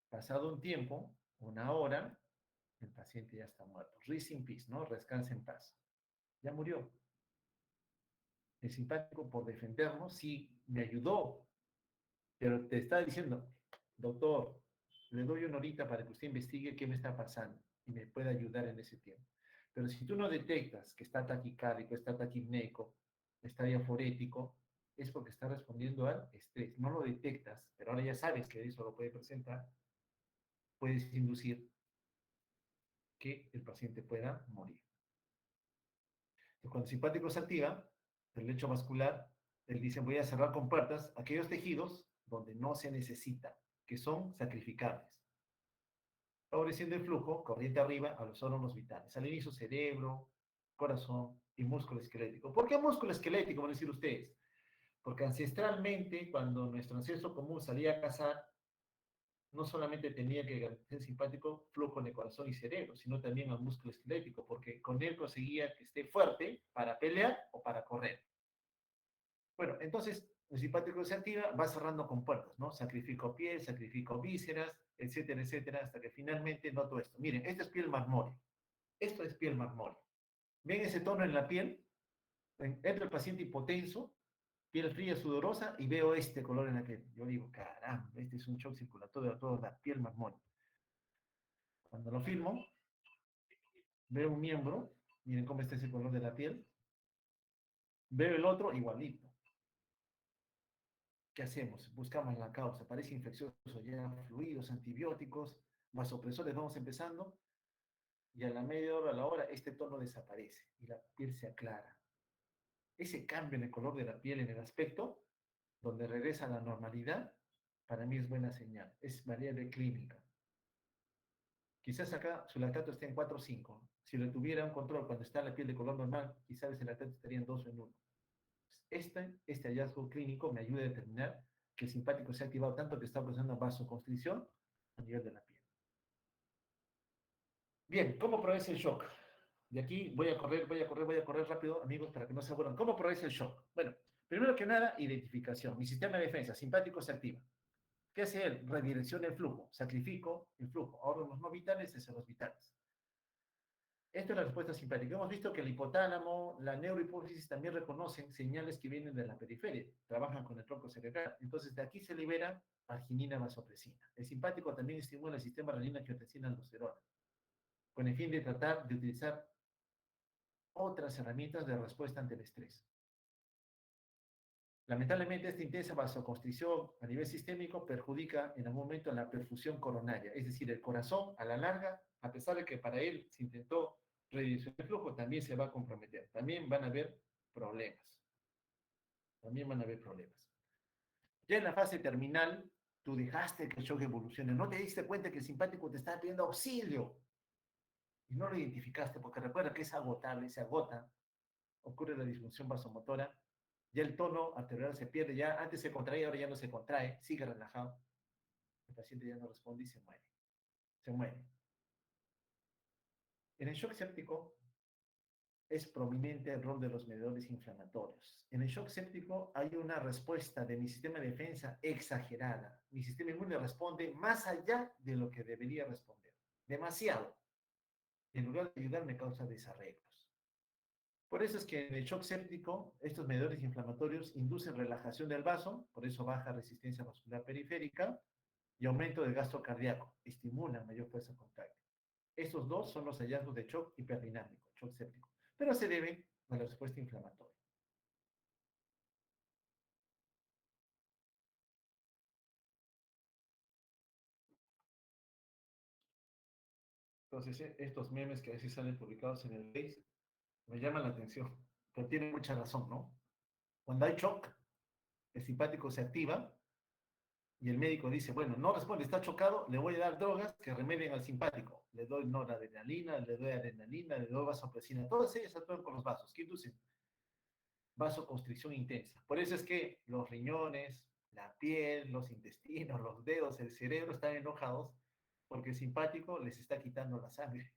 Pasado un tiempo, una hora, el paciente ya está muerto. Rest in peace, ¿no? Descansa en paz. Ya murió. El simpático, por defendernos, sí me ayudó, pero te está diciendo, doctor, le doy una horita para que usted investigue qué me está pasando y me pueda ayudar en ese tiempo. Pero si tú no detectas que está taquicárdico, está taquipneico, está diaforético, es porque está respondiendo al estrés. No lo detectas, pero ahora ya sabes que eso lo puede presentar, puedes inducir que el paciente pueda morir. Cuando el simpático se activa, el lecho vascular Él dice, voy a cerrar con puertas aquellos tejidos donde no se necesita, que son sacrificables, favoreciendo el flujo corriente arriba a los órganos vitales. Al inicio, cerebro, corazón y músculo esquelético. ¿Por qué músculo esquelético? Van a decir ustedes. Porque ancestralmente, cuando nuestro ancestro común salía a cazar, no solamente tenía que garantizar el simpático flujo en el corazón y cerebro, sino también al músculo esquelético, porque con él conseguía que esté fuerte para pelear o para correr. Bueno, entonces el simpático se activa, va cerrando con puertas, ¿no? Sacrifico piel, sacrifico vísceras, etcétera, etcétera, hasta que finalmente noto esto. Miren, esto es piel marmórea. Esto es piel marmórea. ¿Ven ese tono en la piel? Entra el paciente hipotenso, piel fría, sudorosa, y veo este color en la piel. Yo digo, caramba, este es un shock circulatorio a toda la piel marmórea. Cuando lo filmo, veo un miembro, miren cómo está ese color de la piel, veo el otro igualito. ¿Qué hacemos? Buscamos la causa, parece infeccioso ya, fluidos, antibióticos, vasopresores, vamos empezando, y a la media hora, a la hora, este tono desaparece y la piel se aclara. Ese cambio en el color de la piel, en el aspecto, donde regresa a la normalidad, para mí es buena señal, es variable clínica. Quizás acá su lactato esté en 4 o 5. Si lo tuviera un control cuando está la piel de color normal, quizás el lactato estaría en 2 o en 1. Este hallazgo clínico me ayuda a determinar que el simpático se ha activado tanto que está produciendo vasoconstricción a nivel de la piel. Bien, ¿cómo progresa el shock? De aquí voy a correr rápido, amigos, para que no se aburran. ¿Cómo progresa el shock? Bueno, primero que nada, identificación. Mi sistema de defensa simpático se activa. ¿Qué hace él? Redirecciona el flujo. Sacrifico el flujo. Ahora los no vitales hacia los vitales. Esta es la respuesta simpática. Hemos visto que el hipotálamo, la neurohipófisis también reconocen señales que vienen de la periferia, trabajan con el tronco cerebral. Entonces, de aquí se libera arginina vasopresina. El simpático también estimula el sistema renina-angiotensina-aldosterona, con el fin de tratar de utilizar otras herramientas de respuesta ante el estrés. Lamentablemente, esta intensa vasoconstricción a nivel sistémico perjudica en algún momento la perfusión coronaria, es decir, el corazón a la larga, a pesar de que para él se intentó reducir el flujo, también se va a comprometer, también van a haber problemas, también van a haber problemas. Ya en la fase terminal, tú dejaste que el shock evolucione, no te diste cuenta que el simpático te estaba pidiendo auxilio y no lo identificaste, porque recuerda que es agotable, se agota, ocurre la disfunción vasomotora, ya el tono arterial se pierde, ya antes se contraía, ahora ya no se contrae, sigue relajado, el paciente ya no responde y se muere, se muere. En el shock séptico es prominente el rol de los mediadores inflamatorios. En el shock séptico hay una respuesta de mi sistema de defensa exagerada. Mi sistema inmune responde más allá de lo que debería responder, demasiado. En lugar de ayudar me causa desarreglos. Por eso es que en el shock séptico, estos medidores inflamatorios inducen relajación del vaso, por eso baja resistencia vascular periférica y aumento del gasto cardíaco, estimulan mayor fuerza contráctil. Estos dos son los hallazgos de shock hiperdinámico, shock séptico, pero se deben a la respuesta inflamatoria. Entonces, estos memes que a veces salen publicados en el Face me llaman la atención, pero tienen mucha razón, ¿no? Cuando hay shock, el simpático se activa y el médico dice, bueno, no responde, está chocado, le voy a dar drogas que remedien al simpático. Le doy noradrenalina, le doy adrenalina, le doy vasopresina. Todas ellas actúan con los vasos. ¿Qué inducen? Vasoconstricción intensa. Por eso es que los riñones, la piel, los intestinos, los dedos, el cerebro están enojados porque el simpático les está quitando la sangre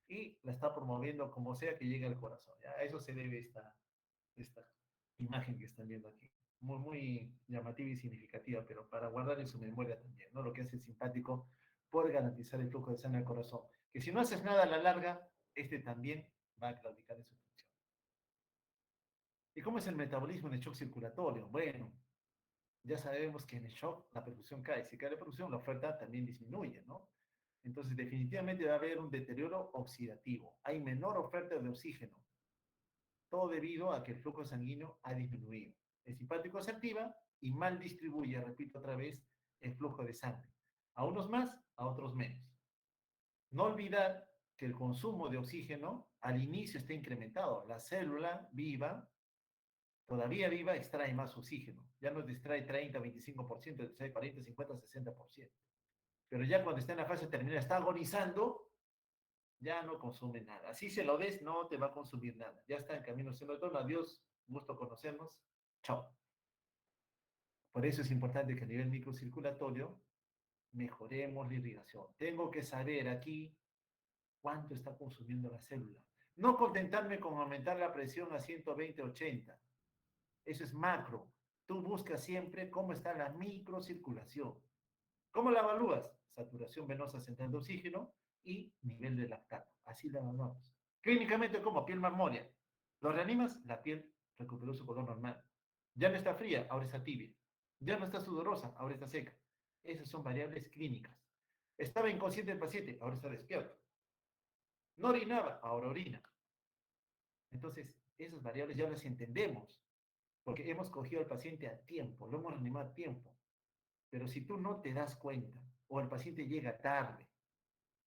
y la está promoviendo como sea que llegue al corazón. ¿Ya? A eso se debe esta imagen que están viendo aquí. Muy, muy llamativa y significativa, pero para guardar en su memoria también, ¿no? Lo que hace el simpático por garantizar el flujo de sangre al corazón. Que si no haces nada a la larga, este también va a claudicar en su función. ¿Y cómo es el metabolismo en el shock circulatorio? Bueno, ya sabemos que en el shock la perfusión cae. Si cae la perfusión, la oferta también disminuye, ¿no? Entonces, definitivamente va a haber un deterioro oxidativo. Hay menor oferta de oxígeno, todo debido a que el flujo sanguíneo ha disminuido. El simpático se activa y mal distribuye, repito otra vez, el flujo de sangre. A unos más, a otros menos. No olvidar que el consumo de oxígeno al inicio está incrementado. La célula viva todavía viva, extrae más oxígeno. Ya no extrae 30, 25%, extrae 40, 50, 60%. Pero ya cuando está en la fase terminal, está agonizando, ya no consume nada. Así se lo des, no te va a consumir nada. Ya está en camino haciendo todo. Adiós, gusto conocernos. Chao. Por eso es importante que a nivel microcirculatorio mejoremos la irrigación. Tengo que saber aquí cuánto está consumiendo la célula. No contentarme con aumentar la presión a 120, 80. Eso es macro. Tú buscas siempre cómo está la microcirculación. ¿Cómo la evalúas? Saturación venosa central de oxígeno y nivel de lactato. Así la evaluamos. Clínicamente, como piel marmórea. Lo reanimas, la piel recuperó su color normal. Ya no está fría, ahora está tibia. Ya no está sudorosa, ahora está seca. Esas son variables clínicas. Estaba inconsciente el paciente, ahora está despierto. No orinaba, ahora orina. Entonces, esas variables ya las entendemos, porque hemos cogido al paciente a tiempo, lo hemos reanimado a tiempo. Pero si tú no te das cuenta, o el paciente llega tarde,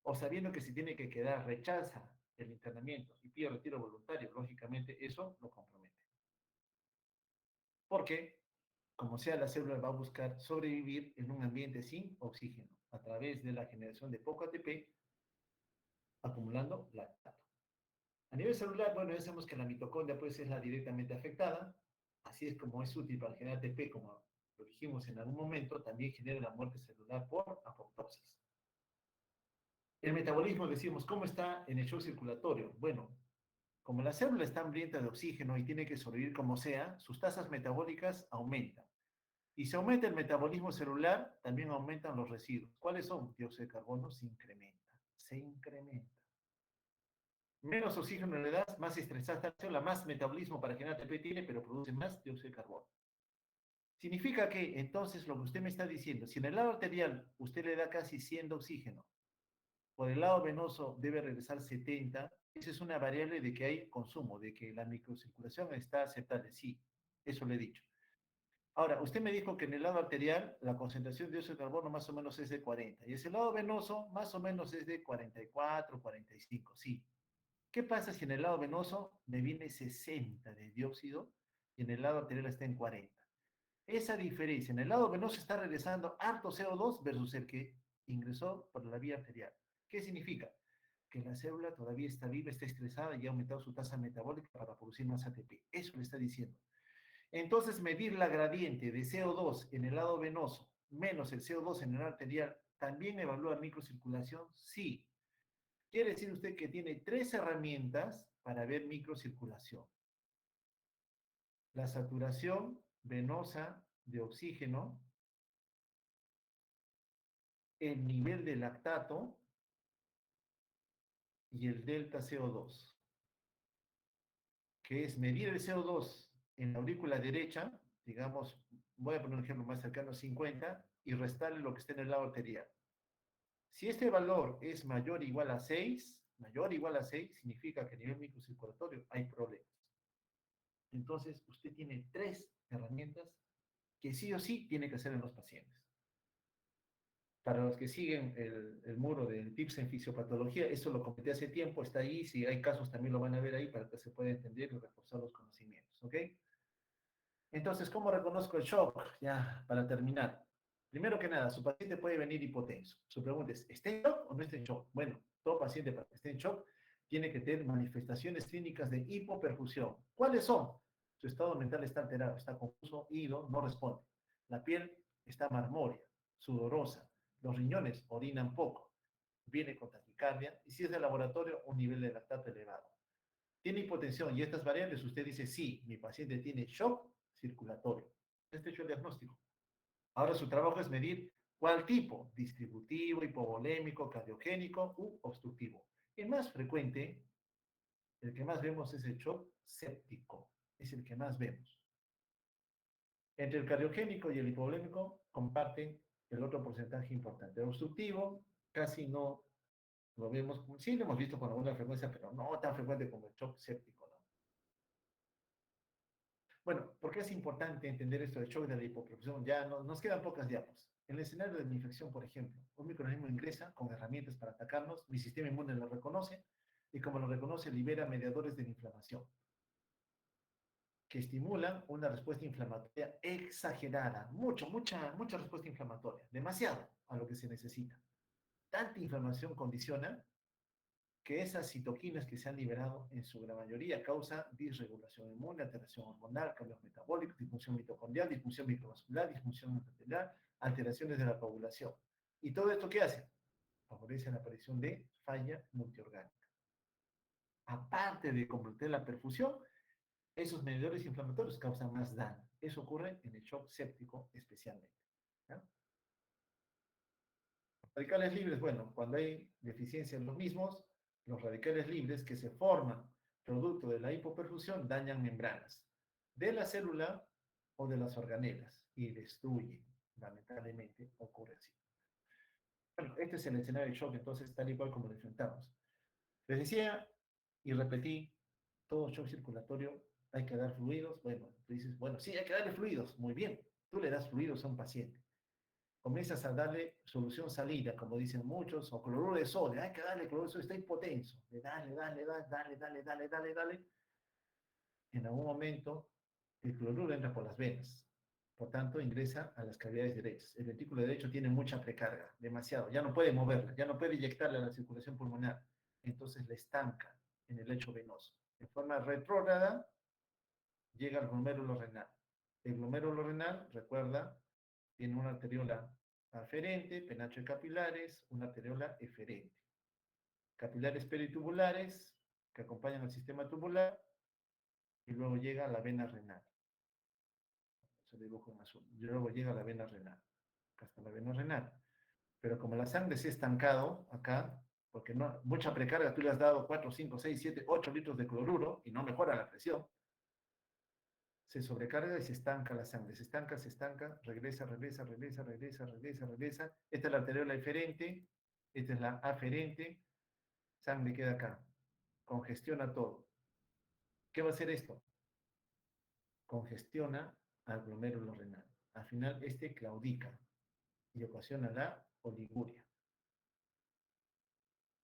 o sabiendo que se tiene que quedar, rechaza el internamiento y pide retiro voluntario, lógicamente eso lo compromete. Porque, como sea, la célula va a buscar sobrevivir en un ambiente sin oxígeno, a través de la generación de poco ATP, acumulando lactato. A nivel celular, bueno, ya sabemos que la mitocondria pues es la directamente afectada, así es como es útil para generar ATP, como lo dijimos en algún momento, también genera la muerte celular por apoptosis. El metabolismo, decimos, ¿cómo está en el shock circulatorio? Bueno, como la célula está hambrienta de oxígeno y tiene que sobrevivir como sea, sus tasas metabólicas aumentan. Y si aumenta el metabolismo celular, también aumentan los residuos. ¿Cuáles son? Dióxido de carbono se incrementa. Se incrementa. Menos oxígeno le das, más estresada está la célula, más metabolismo para generar ATP tiene, pero produce más dióxido de carbono. Significa que, entonces, lo que usted me está diciendo, si en el lado arterial usted le da casi 100 de oxígeno, por el lado venoso debe regresar 70, esa es una variable de que hay consumo, de que la microcirculación está aceptable. Sí, eso le he dicho. Ahora, usted me dijo que en el lado arterial la concentración de dióxido de carbono más o menos es de 40 y ese lado venoso más o menos es de 44, 45, sí. ¿Qué pasa si en el lado venoso me viene 60 de dióxido y en el lado arterial está en 40? Esa diferencia, en el lado venoso está regresando harto CO2 versus el que ingresó por la vía arterial. ¿Qué significa? Que la célula todavía está viva, está estresada y ha aumentado su tasa metabólica para producir más ATP. Eso le está diciendo. Entonces, medir la gradiente de CO2 en el lado venoso menos el CO2 en el arterial, ¿también evalúa microcirculación? Sí. Quiere decir usted que tiene tres herramientas para ver microcirculación. La saturación venosa de oxígeno, el nivel de lactato y el delta CO2, que es medir el CO2 en la aurícula derecha, digamos, voy a poner un ejemplo más cercano, 50, y restarle lo que esté en el lado arterial. Si este valor es mayor o igual a 6, mayor o igual a 6, significa que a nivel microcirculatorio hay problemas. Entonces, usted tiene tres herramientas que sí o sí tiene que hacer en los pacientes. Para los que siguen el muro de tips en fisiopatología, esto lo comenté hace tiempo, está ahí, si hay casos también lo van a ver ahí para que se pueda entender y reforzar los conocimientos, ¿ok? Entonces, ¿cómo reconozco el shock? Ya, para terminar. Primero que nada, su paciente puede venir hipotenso. Su pregunta es, ¿está en shock o no está en shock? Bueno, todo paciente para que esté en shock tiene que tener manifestaciones clínicas de hipoperfusión. ¿Cuáles son? Su estado mental está alterado, está confuso, ido, no responde. La piel está marmórea, sudorosa. Los riñones orinan poco. Viene con taquicardia. Y si es de laboratorio, un nivel de lactato elevado. Tiene hipotensión y estas variables, usted dice, sí, mi paciente tiene shock circulatorio. Este es el diagnóstico. Ahora su trabajo es medir cuál tipo, distributivo, hipovolémico, cardiogénico u obstructivo. El más frecuente, el que más vemos es el shock séptico, es el que más vemos. Entre el cardiogénico y el hipovolémico comparten el otro porcentaje importante. El obstructivo casi no lo vemos, sí lo hemos visto con alguna frecuencia, pero no tan frecuente como el shock séptico, ¿no? Bueno, ¿por qué es importante entender esto del shock de la hipoperfusión? Ya nos quedan pocas diapos. En el escenario de una infección, por ejemplo, un microorganismo ingresa con herramientas para atacarnos, mi sistema inmune lo reconoce y como lo reconoce, libera mediadores de la inflamación. que estimulan una respuesta inflamatoria exagerada, mucha respuesta inflamatoria, demasiado a lo que se necesita. Tanta inflamación condiciona que esas citoquinas que se han liberado en su gran mayoría causan disregulación inmune, alteración hormonal, cambios metabólicos, disfunción mitocondrial, disfunción microvascular, disfunción endotelial, alteraciones de la coagulación. ¿Y todo esto qué hace? Favorece la aparición de falla multiorgánica. Aparte de comprometer la perfusión, esos medidores inflamatorios causan más daño. Eso ocurre en el shock séptico especialmente. ¿Ya? Radicales libres, bueno, cuando hay deficiencia en los mismos, los radicales libres que se forman producto de la hipoperfusión dañan membranas de la célula o de las organelas y destruyen. Lamentablemente ocurre así. Bueno, este es el escenario de shock, entonces, tal y cual como lo enfrentamos. Les decía y repetí, todo shock circulatorio hay que dar fluidos. Bueno, tú dices, bueno, sí, hay que darle fluidos. Muy bien, tú le das fluidos a un paciente. Comienzas a darle solución salida, como dicen muchos, o cloruro de sodio. Hay que darle cloruro de sodio, está hipotenso. Dale. En algún momento, el cloruro entra por las venas. Por tanto, ingresa a las cavidades derechas. El ventrículo derecho tiene mucha precarga, demasiado. Ya no puede moverla, ya no puede inyectarle a la circulación pulmonar. Entonces, le estanca en el lecho venoso. En forma retrógrada, llega al glomérulo renal. El glomérulo renal, recuerda, tiene una arteriola aferente, penacho de capilares, una arteriola eferente. Capilares peritubulares que acompañan al sistema tubular y luego llega a la vena renal. Se dibuja en azul. Y luego llega a la vena renal. Acá está la vena renal. Pero como la sangre se ha estancado acá, porque no, mucha precarga, tú le has dado 4, 5, 6, 7, 8 litros de cloruro y no mejora la presión, se sobrecarga y se estanca la sangre. Se estanca, regresa. Esta es la arteriola eferente, esta es la aferente, sangre queda acá. Congestiona todo. ¿Qué va a hacer esto? Congestiona al glomérulo renal. Al final, este claudica y ocasiona la oliguria.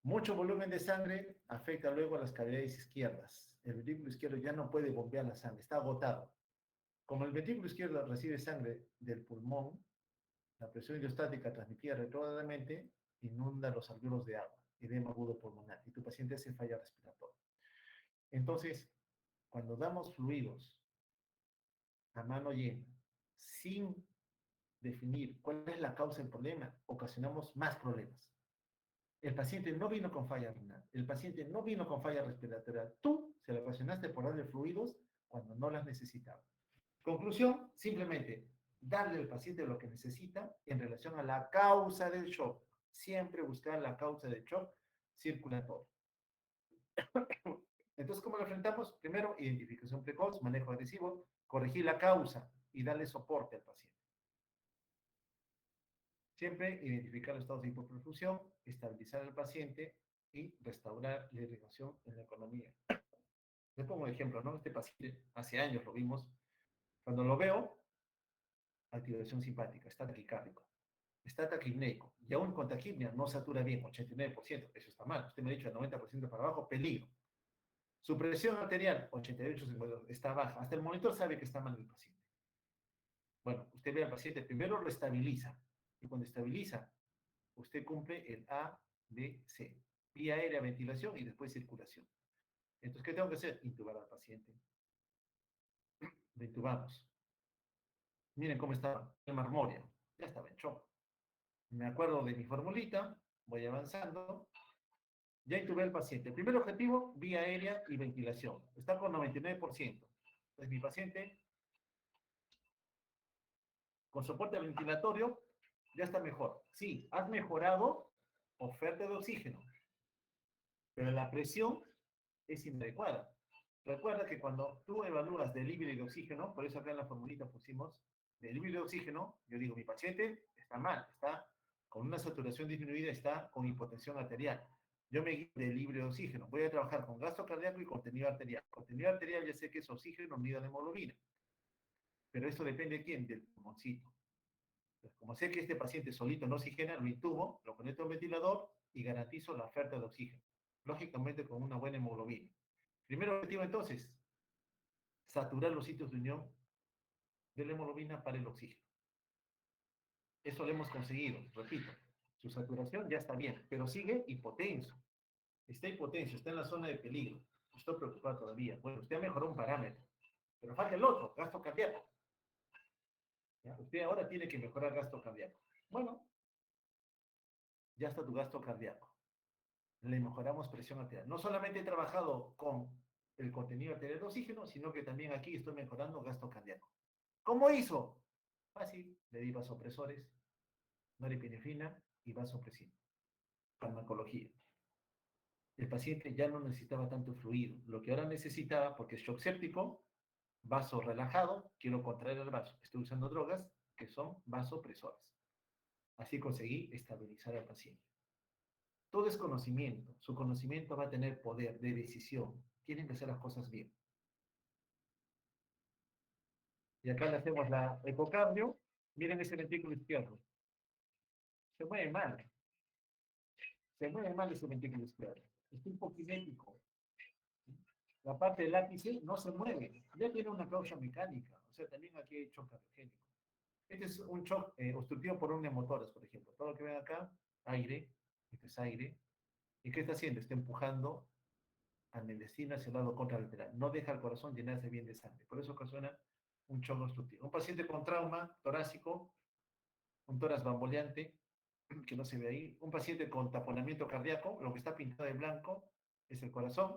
Mucho volumen de sangre afecta luego a las cavidades izquierdas. El ventrículo izquierdo ya no puede bombear la sangre, está agotado. Como el ventrículo izquierdo recibe sangre del pulmón, la presión hidrostática transmitida retrógradamente inunda los alvéolos de agua, edema agudo pulmonar, y tu paciente hace falla respiratoria. Entonces, cuando damos fluidos a mano llena, sin definir cuál es la causa del problema, ocasionamos más problemas. El paciente no vino con falla renal, el paciente no vino con falla respiratoria. Tú se la ocasionaste por darle fluidos cuando no las necesitaba. Conclusión, simplemente darle al paciente lo que necesita en relación a la causa del shock. Siempre buscar la causa del shock circulatorio. Entonces, ¿cómo lo enfrentamos? Primero, identificación precoz, manejo agresivo, corregir la causa y darle soporte al paciente. Siempre identificar los estados de hipoperfusión, estabilizar al paciente y restaurar la irrigación en la economía. Les pongo un ejemplo, ¿no? Este paciente, hace años lo vimos. Cuando lo veo, activación simpática, está taquicárdico, está taquipneico, y aún con taquipnia no satura bien, 89%, eso está mal. Usted me ha dicho el 90% para abajo, peligro. Su presión arterial, 88, está baja. Hasta el monitor sabe que está mal el paciente. Bueno, usted ve al paciente, primero lo estabiliza, y cuando estabiliza, usted cumple el A, B, C. Vía aérea, ventilación y después circulación. Entonces, ¿qué tengo que hacer? Intubar al paciente. Lo intubamos. Miren cómo estaba, el marmoria. Ya estaba en shock. Me acuerdo de mi formulita, voy avanzando. Ya intubé al paciente. El primer objetivo, vía aérea y ventilación. Está con 99%. Entonces, mi paciente, con soporte ventilatorio, ya está mejor. Sí, has mejorado oferta de oxígeno, pero la presión es inadecuada. Recuerda que cuando tú evalúas delivery de oxígeno, por eso acá en la formulita pusimos delivery de oxígeno, yo digo, mi paciente está mal, está con una saturación disminuida, está con hipotensión arterial. Yo me guío de libre de oxígeno. Voy a trabajar con gasto cardíaco y contenido arterial. Contenido arterial ya sé que es oxígeno unido a la hemoglobina. Pero esto depende de quién, del pulmoncito. Entonces, como sé que este paciente solito no oxigena, lo intubo, lo conecto a un ventilador y garantizo la oferta de oxígeno. Lógicamente con una buena hemoglobina. Primer objetivo entonces, saturar los sitios de unión de la hemoglobina para el oxígeno. Eso lo hemos conseguido, repito. Su saturación ya está bien, pero sigue hipotenso. Está hipotenso, está en la zona de peligro. Estoy preocupado todavía. Bueno, usted mejoró un parámetro, pero falta el otro, gasto cardíaco. ¿Ya? Usted ahora tiene que mejorar gasto cardíaco. Bueno, ya está tu gasto cardíaco. Le mejoramos presión arterial. No solamente he trabajado con el contenido arterial de oxígeno, sino que también aquí estoy mejorando gasto cardíaco. ¿Cómo hizo? Fácil, le di vasopresores, norepinefrina y vasopresina. Farmacología. El paciente ya no necesitaba tanto fluido. Lo que ahora necesitaba, porque es shock séptico, vaso relajado, quiero contraer el vaso. Estoy usando drogas que son vasopresoras. Así conseguí estabilizar al paciente. Todo es conocimiento. Su conocimiento va a tener poder de decisión. Tienen que hacer las cosas bien. Y acá le hacemos la ecocardio. Miren ese ventrículo izquierdo. Se mueve mal. Se mueve mal ese ventrículo izquierdo. Es un poquinético. La parte del ápice no se mueve. Ya tiene una causa mecánica. O sea, también aquí hay shock cardiogénico. Este es un shock obstructivo por un neumotórax, por ejemplo. Todo lo que ven acá, aire. Este es aire. ¿Y qué está haciendo? Está empujando al intestino hacia el lado contralateral. No deja el corazón llenarse bien de sangre. Por eso ocasiona un shock obstructivo. Un paciente con trauma torácico, un tórax bamboleante, que no se ve ahí. Un paciente con taponamiento cardíaco, lo que está pintado de blanco es el corazón,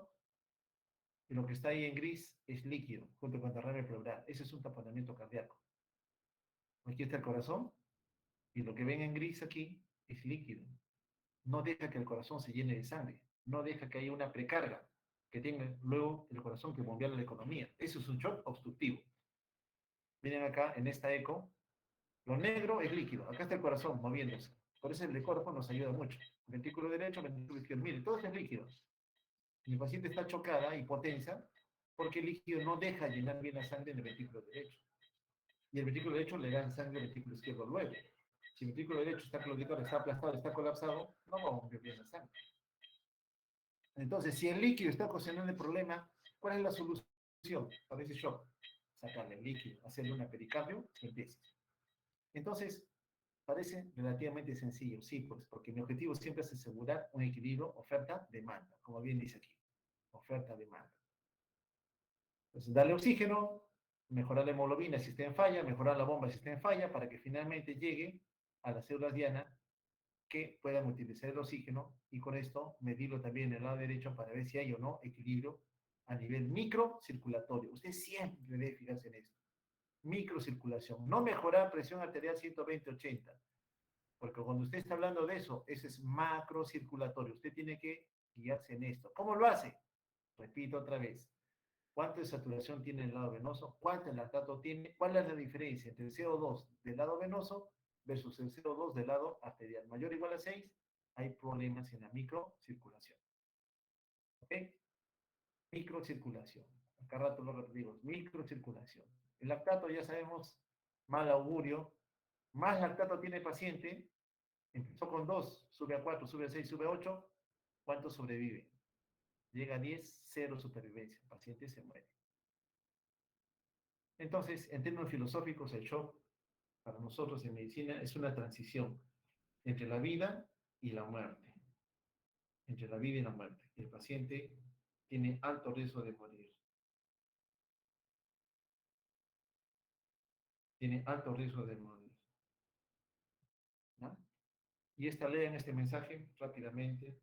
y lo que está ahí en gris es líquido, junto con derrame pleural. Ese es un taponamiento cardíaco. Aquí está el corazón, y lo que ven en gris aquí es líquido. No deja que el corazón se llene de sangre, no deja que haya una precarga, que tenga luego el corazón que bombear la economía. Eso es un shock obstructivo. Miren acá en esta eco, lo negro es líquido, acá está el corazón moviéndose. Por eso el ecógrafo nos ayuda mucho. Ventrículo derecho, ventrículo izquierdo. Miren, todo eso es líquido. Mi paciente está chocada, hipotensa, porque el líquido no deja llenar bien la sangre en el ventrículo derecho. Y el ventrículo derecho le da sangre al ventrículo izquierdo luego. Si el ventrículo derecho está claudicado, está aplastado, está colapsado, no va a bombear bien la sangre. Entonces, si el líquido está ocasionando el problema, ¿cuál es la solución para ese shock? Sacarle el líquido, hacerle una pericardio y empieza. Entonces, parece relativamente sencillo, sí, pues, porque mi objetivo siempre es asegurar un equilibrio oferta-demanda, como bien dice aquí, oferta-demanda. Entonces, darle oxígeno, mejorar la hemoglobina si está en falla, mejorar la bomba si está en falla, para que finalmente llegue a las células diana que puedan utilizar el oxígeno y con esto medirlo también en el lado derecho para ver si hay o no equilibrio a nivel microcirculatorio. Usted siempre debe fijarse en esto. Microcirculación. No mejorar presión arterial 120-80. Porque cuando usted está hablando de eso, ese es macrocirculatorio. Usted tiene que guiarse en esto. ¿Cómo lo hace? Repito otra vez. ¿Cuánto de saturación tiene el lado venoso? ¿Cuánto el lactato tiene? ¿Cuál es la diferencia entre el CO2 del lado venoso versus el CO2 del lado arterial? Mayor o igual a 6, hay problemas en la microcirculación. ¿Ok? Microcirculación. Acá rato lo repetimos. Microcirculación. El lactato ya sabemos, mal augurio. Más lactato tiene el paciente. Empezó con 2, sube a 4, sube a 6, sube a 8. ¿Cuánto sobrevive? Llega a 10, 0 supervivencia. El paciente se muere. Entonces, en términos filosóficos, el shock para nosotros en medicina es una transición entre la vida y la muerte. Entre la vida y la muerte. El paciente tiene alto riesgo de morir. Tiene alto riesgo de morir. ¿No? Y lean este mensaje rápidamente.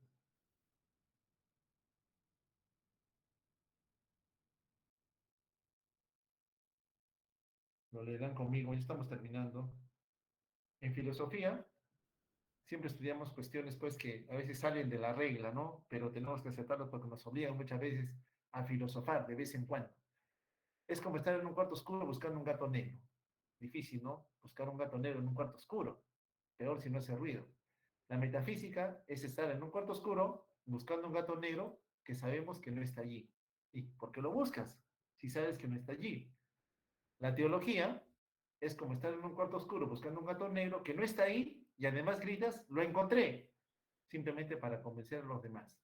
Lo leerán conmigo, ya estamos terminando. En filosofía, siempre estudiamos cuestiones pues que a veces salen de la regla, ¿no? Pero tenemos que aceptarlo porque nos obligan muchas veces a filosofar de vez en cuando. Es como estar en un cuarto oscuro buscando un gato negro. Difícil, ¿no? Buscar un gato negro en un cuarto oscuro. Peor si no hace ruido. La metafísica es estar en un cuarto oscuro buscando un gato negro que sabemos que no está allí. ¿Y por qué lo buscas? Si sabes que no está allí. La teología es como estar en un cuarto oscuro buscando un gato negro que no está ahí y además gritas, lo encontré, simplemente para convencer a los demás.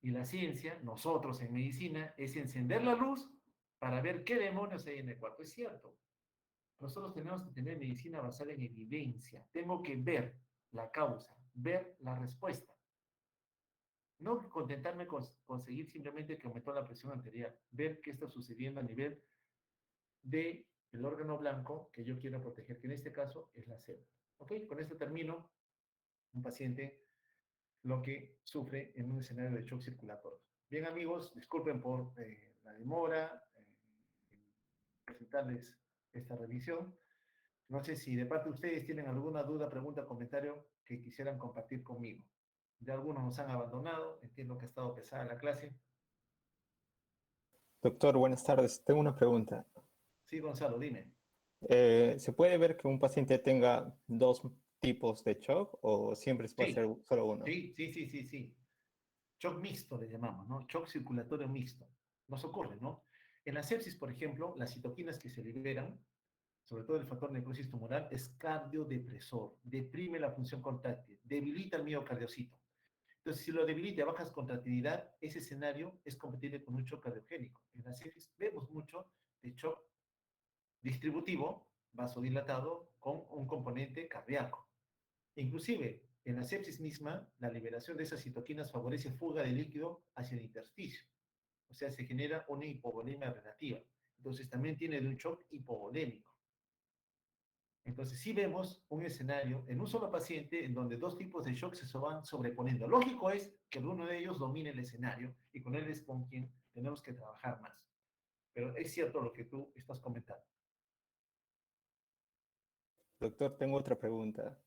Y la ciencia, nosotros en medicina, es encender la luz para ver qué demonios hay en el cuerpo. Es cierto, nosotros tenemos que tener medicina basada en evidencia. Tengo que ver la causa, ver la respuesta. No contentarme con conseguir simplemente que aumentó la presión arterial, ver qué está sucediendo a nivel del órgano blanco que yo quiero proteger, que en este caso es la célula. ¿Ok? Con esto termino. Un paciente lo que sufre en un escenario de shock circulatorio. Bien, amigos, disculpen por la demora en presentarles esta revisión. No sé si de parte de ustedes tienen alguna duda, pregunta, comentario que quisieran compartir conmigo. Ya algunos nos han abandonado, entiendo que ha estado pesada la clase.
Doctor, buenas tardes. Tengo una pregunta.
Sí, Gonzalo, dime.
¿Se puede ver que un paciente tenga dos tipos de shock o siempre va a ser
Sí,
solo uno?
sí. Shock mixto le llamamos, ¿no? Shock circulatorio mixto. Nos ocurre, ¿no? En la sepsis, por ejemplo, las citoquinas que se liberan, sobre todo el factor necrosis tumoral, es cardiodepresor, deprime la función contráctil, debilita el miocardiocito. Entonces, si lo debilita a bajas contractilidad, ese escenario es compatible con un shock cardiogénico. En la sepsis vemos mucho de shock distributivo, vasodilatado, con un componente cardíaco. Inclusive, en la sepsis misma, la liberación de esas citoquinas favorece fuga de líquido hacia el intersticio. O sea, se genera una hipovolemia relativa. Entonces, también tiene de un shock hipovolémico. Entonces, sí vemos un escenario en un solo paciente en donde dos tipos de shock se van sobreponiendo. Lógico es que uno de ellos domine el escenario y con él es con quien tenemos que trabajar más. Pero es cierto lo que tú estás comentando.
Doctor, tengo otra pregunta.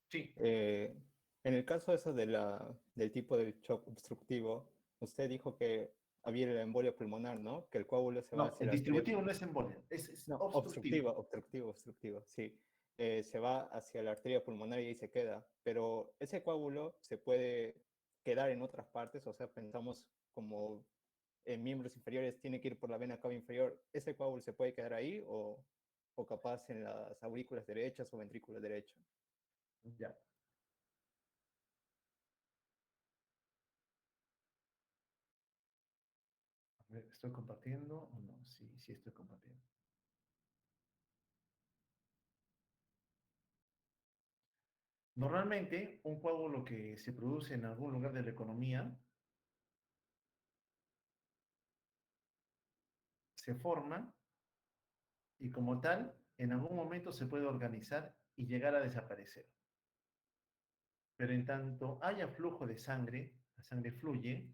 Sí,
Eh, en el caso eso del tipo de shock obstructivo, usted dijo que había la embolia pulmonar, ¿no? Que el coágulo se va
no,
hacia
el
la arteria.
distributivo no es embolia, es
No,
obstructivo.
obstructivo, sí. Se va hacia la arteria pulmonar y ahí se queda. Pero ese coágulo se puede quedar en otras partes, o sea, pensamos como en miembros inferiores, tiene que ir por la vena cava inferior. ¿Ese coágulo se puede quedar ahí o capaz en las aurículas derechas o ventrículos derechos?
Ya. A ver, ¿estoy compartiendo o no? Sí, sí estoy compartiendo. Normalmente, un coágulo que se produce en algún lugar de la economía se forma y como tal, en algún momento se puede organizar y llegar a desaparecer. Pero en tanto haya flujo de sangre, la sangre fluye,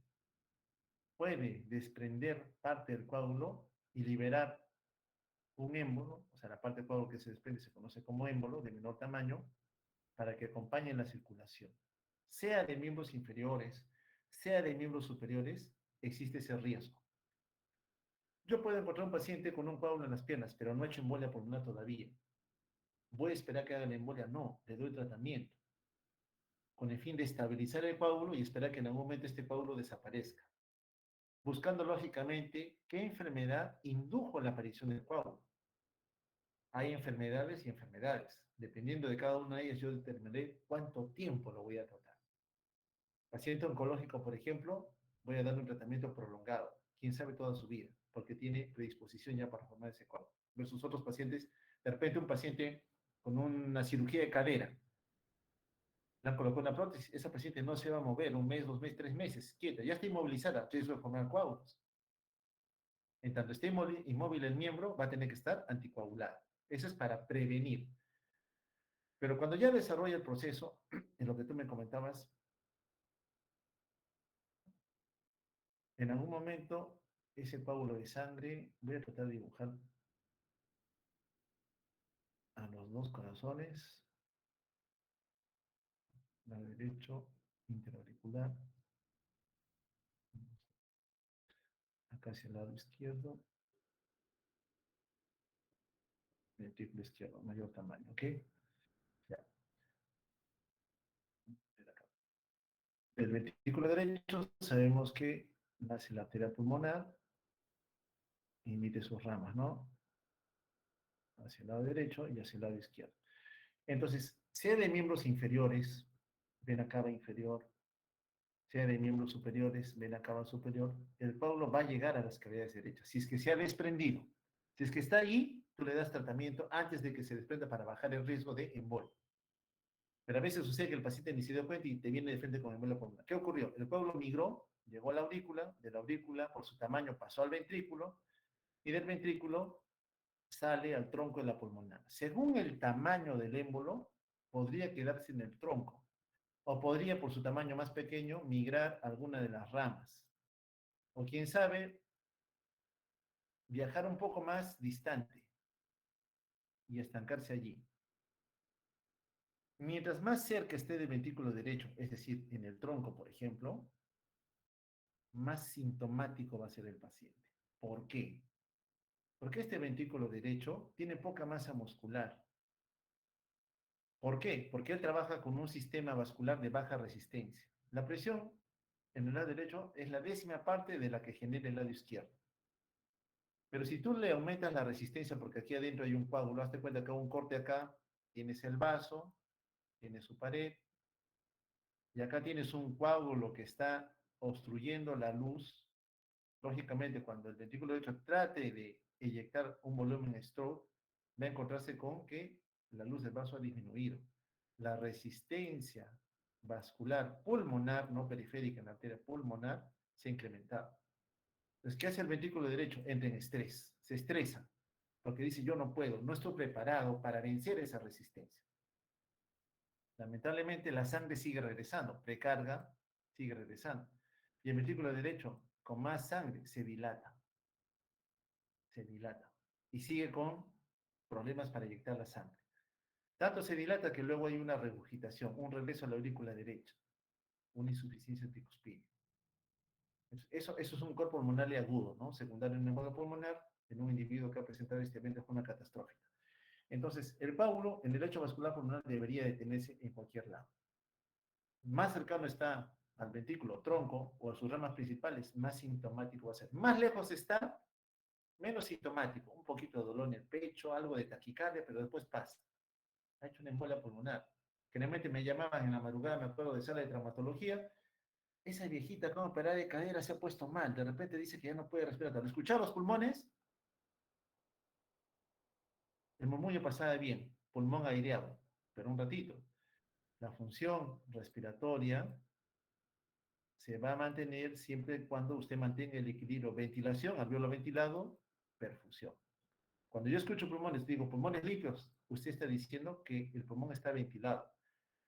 puede desprender parte del coágulo y liberar un émbolo, o sea, la parte del coágulo que se desprende se conoce como émbolo de menor tamaño, para que acompañe la circulación. Sea de miembros inferiores, sea de miembros superiores, existe ese riesgo. Yo puedo encontrar un paciente con un coágulo en las piernas, pero no ha hecho embolia pulmonar todavía. ¿Voy a esperar que haga la embolia? No, le doy tratamiento con el fin de estabilizar el coágulo y esperar que en algún momento este coágulo desaparezca, buscando lógicamente qué enfermedad indujo la aparición del coágulo. Hay enfermedades y enfermedades. Dependiendo de cada una de ellas, yo determinaré cuánto tiempo lo voy a tratar. Paciente oncológico, por ejemplo, voy a darle un tratamiento prolongado, quién sabe toda su vida, porque tiene predisposición ya para formar ese coágulo. Versus otros pacientes, de repente un paciente con una cirugía de cadera, le han colocado una prótesis, esa paciente no se va a mover un mes, 2 meses, 3 meses, quieta, ya está inmovilizada, riesgo de formar coágulos. En tanto esté inmóvil el miembro, va a tener que estar anticoagulado. Eso es para prevenir. Pero cuando ya desarrolla el proceso, en lo que tú me comentabas, en algún momento ese coágulo de sangre, voy a tratar de dibujar a los dos corazones, lado derecho, interauricular, acá hacia el lado izquierdo, ventrículo izquierdo, mayor tamaño, ¿ok? Ya, del ventrículo derecho sabemos que nace la arteria pulmonar, emite sus ramas, ¿no? Hacia el lado derecho y hacia el lado izquierdo. Entonces, sea de miembros inferiores, vena cava inferior, sea de miembros superiores, vena cava superior, el coágulo va a llegar a las cavidades derechas. Si es que se ha desprendido, si es que está ahí, tú le das tratamiento antes de que se desprenda para bajar el riesgo de embolia. Pero a veces sucede que el paciente ni se dio cuenta y te viene de frente con embolia pulmonar. ¿Qué ocurrió? El coágulo migró, llegó a la aurícula, de la aurícula por su tamaño pasó al ventrículo y del ventrículo sale al tronco de la pulmonar. Según el tamaño del émbolo, podría quedarse en el tronco o podría, por su tamaño más pequeño, migrar a alguna de las ramas. O quién sabe, viajar un poco más distante y estancarse allí. Mientras más cerca esté del ventrículo derecho, es decir, en el tronco, por ejemplo, más sintomático va a ser el paciente. ¿Por qué? Porque este ventrículo derecho tiene poca masa muscular. ¿Por qué? Porque él trabaja con un sistema vascular de baja resistencia. La presión en el lado derecho es la 10ª parte de la que genera el lado izquierdo. Pero si tú le aumentas la resistencia, porque aquí adentro hay un coágulo, hazte cuenta que hay un corte acá, tienes el vaso, tienes su pared, y acá tienes un coágulo que está obstruyendo la luz. Lógicamente, cuando el ventrículo derecho trate de eyectar un volumen stroke, va a encontrarse con que la luz del vaso ha disminuido. La resistencia vascular pulmonar, no periférica, en la arteria pulmonar, se ha incrementado. Entonces, ¿qué hace el ventrículo derecho? Entra en estrés, se estresa, porque dice, yo no puedo, no estoy preparado para vencer esa resistencia. Lamentablemente, la sangre sigue regresando, precarga, sigue regresando. Y el ventrículo derecho, con más sangre, se dilata y sigue con problemas para inyectar la sangre. Tanto se dilata que luego hay una regurgitación, un regreso a la aurícula derecha, una insuficiencia anticuspídea. Eso es un cuerpo pulmonar agudo, ¿no? Secundario en embolia pulmonar en un individuo que ha presentado este evento de forma catastrófica. Entonces, el coágulo en el lecho vascular pulmonar debería detenerse en cualquier lado. Más cercano está al ventrículo, tronco o a sus ramas principales, más sintomático va a ser. Más lejos está, menos sintomático, un poquito de dolor en el pecho, algo de taquicardia, pero después pasa. Ha hecho una embolia pulmonar. Generalmente me llamaban en la madrugada, me acuerdo de sala de traumatología, esa viejita con operada de cadera se ha puesto mal, de repente dice que ya no puede respirar. Al escuchar los pulmones, el murmullo pasaba bien, pulmón aireado, pero un ratito. La función respiratoria se va a mantener siempre y cuando usted mantenga el equilibrio ventilación, alveolo ventilado, perfusión. Cuando yo escucho pulmones, digo pulmones limpios, usted está diciendo que el pulmón está ventilado,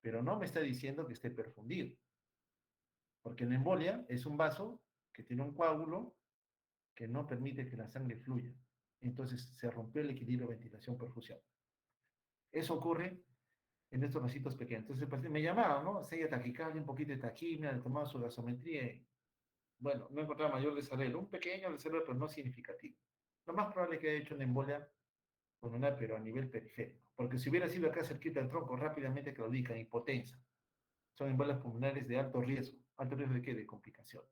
pero no me está diciendo que esté perfundido, porque la embolia es un vaso que tiene un coágulo que no permite que la sangre fluya. Entonces se rompió el equilibrio ventilación-perfusión. Eso ocurre en estos vasitos pequeños. Entonces el paciente me llamaba, ¿no? Seguía taquicardia, un poquito de taquimia, le tomaba su gasometría y, bueno, no encontraba mayor desarrollo. Un pequeño desarrollo, pero no significativo. Lo más probable es que haya hecho una embolia pulmonar, pero a nivel periférico. Porque si hubiera sido acá cerquita del tronco, rápidamente claudican, hipotensa. Son embolias pulmonares de alto riesgo. ¿Alto riesgo de qué? De complicaciones.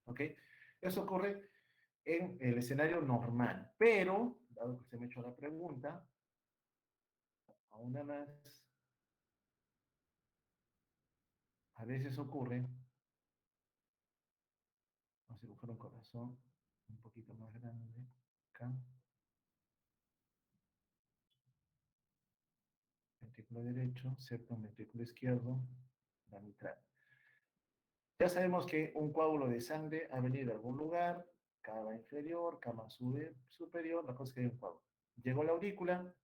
¿Ok? Eso ocurre en el escenario normal. Pero, dado que usted me ha hecho la pregunta, a una más, a veces ocurre, vamos a buscar un corazón un poquito más grande, acá, ventrículo derecho, septum, ventrículo izquierdo, la mitral. Ya sabemos que un coágulo de sangre ha venido de algún lugar, cava inferior, cama superior, la cosa es que hay un coágulo. Llegó a la aurícula,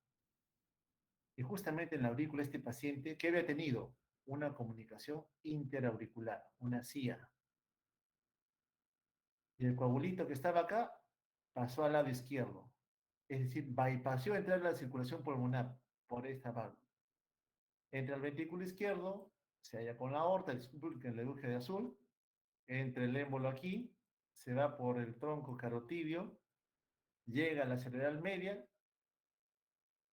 y justamente en la aurícula este paciente, ¿qué había tenido? Una comunicación interauricular, una CIA. Y el coagulito que estaba acá pasó al lado izquierdo. Es decir, bypassó entrar la circulación pulmonar por esta válvula. Entra al ventrículo izquierdo, se halla con la aorta, disculpen que le dije de azul, entra el émbolo aquí, se va por el tronco carotidio, llega a la cerebral media,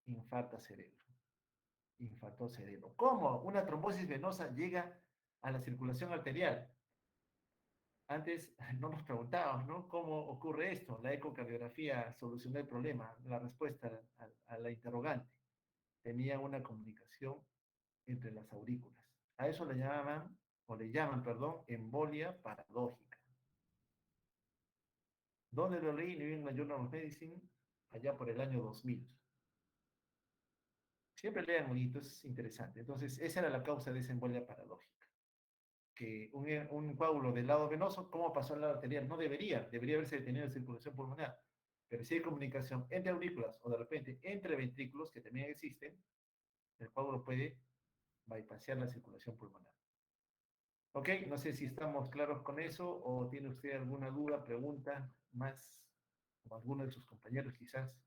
infarta cerebro. Infartó cerebro. ¿Cómo? Una trombosis venosa llega a la circulación arterial. Antes no nos preguntábamos, ¿no? ¿Cómo ocurre esto? La ecocardiografía solucionó el problema, la respuesta a la interrogante. Tenía una comunicación entre las aurículas. A eso le llamaban o le llaman, perdón, embolia paradójica. ¿Dónde lo leí? New England Journal of Medicine, allá por el año 2000. Siempre lean bonito, es interesante. Entonces, esa era la causa de esa embolia paradójica. Que un coágulo del lado venoso, ¿cómo pasó al lado arterial? No debería haberse detenido la circulación pulmonar. Pero si hay comunicación entre aurículas o de repente entre ventrículos, que también existen, el coágulo puede bypassar la circulación pulmonar. Ok, no sé si estamos claros con eso o tiene usted alguna duda, pregunta más, o alguno de sus compañeros quizás.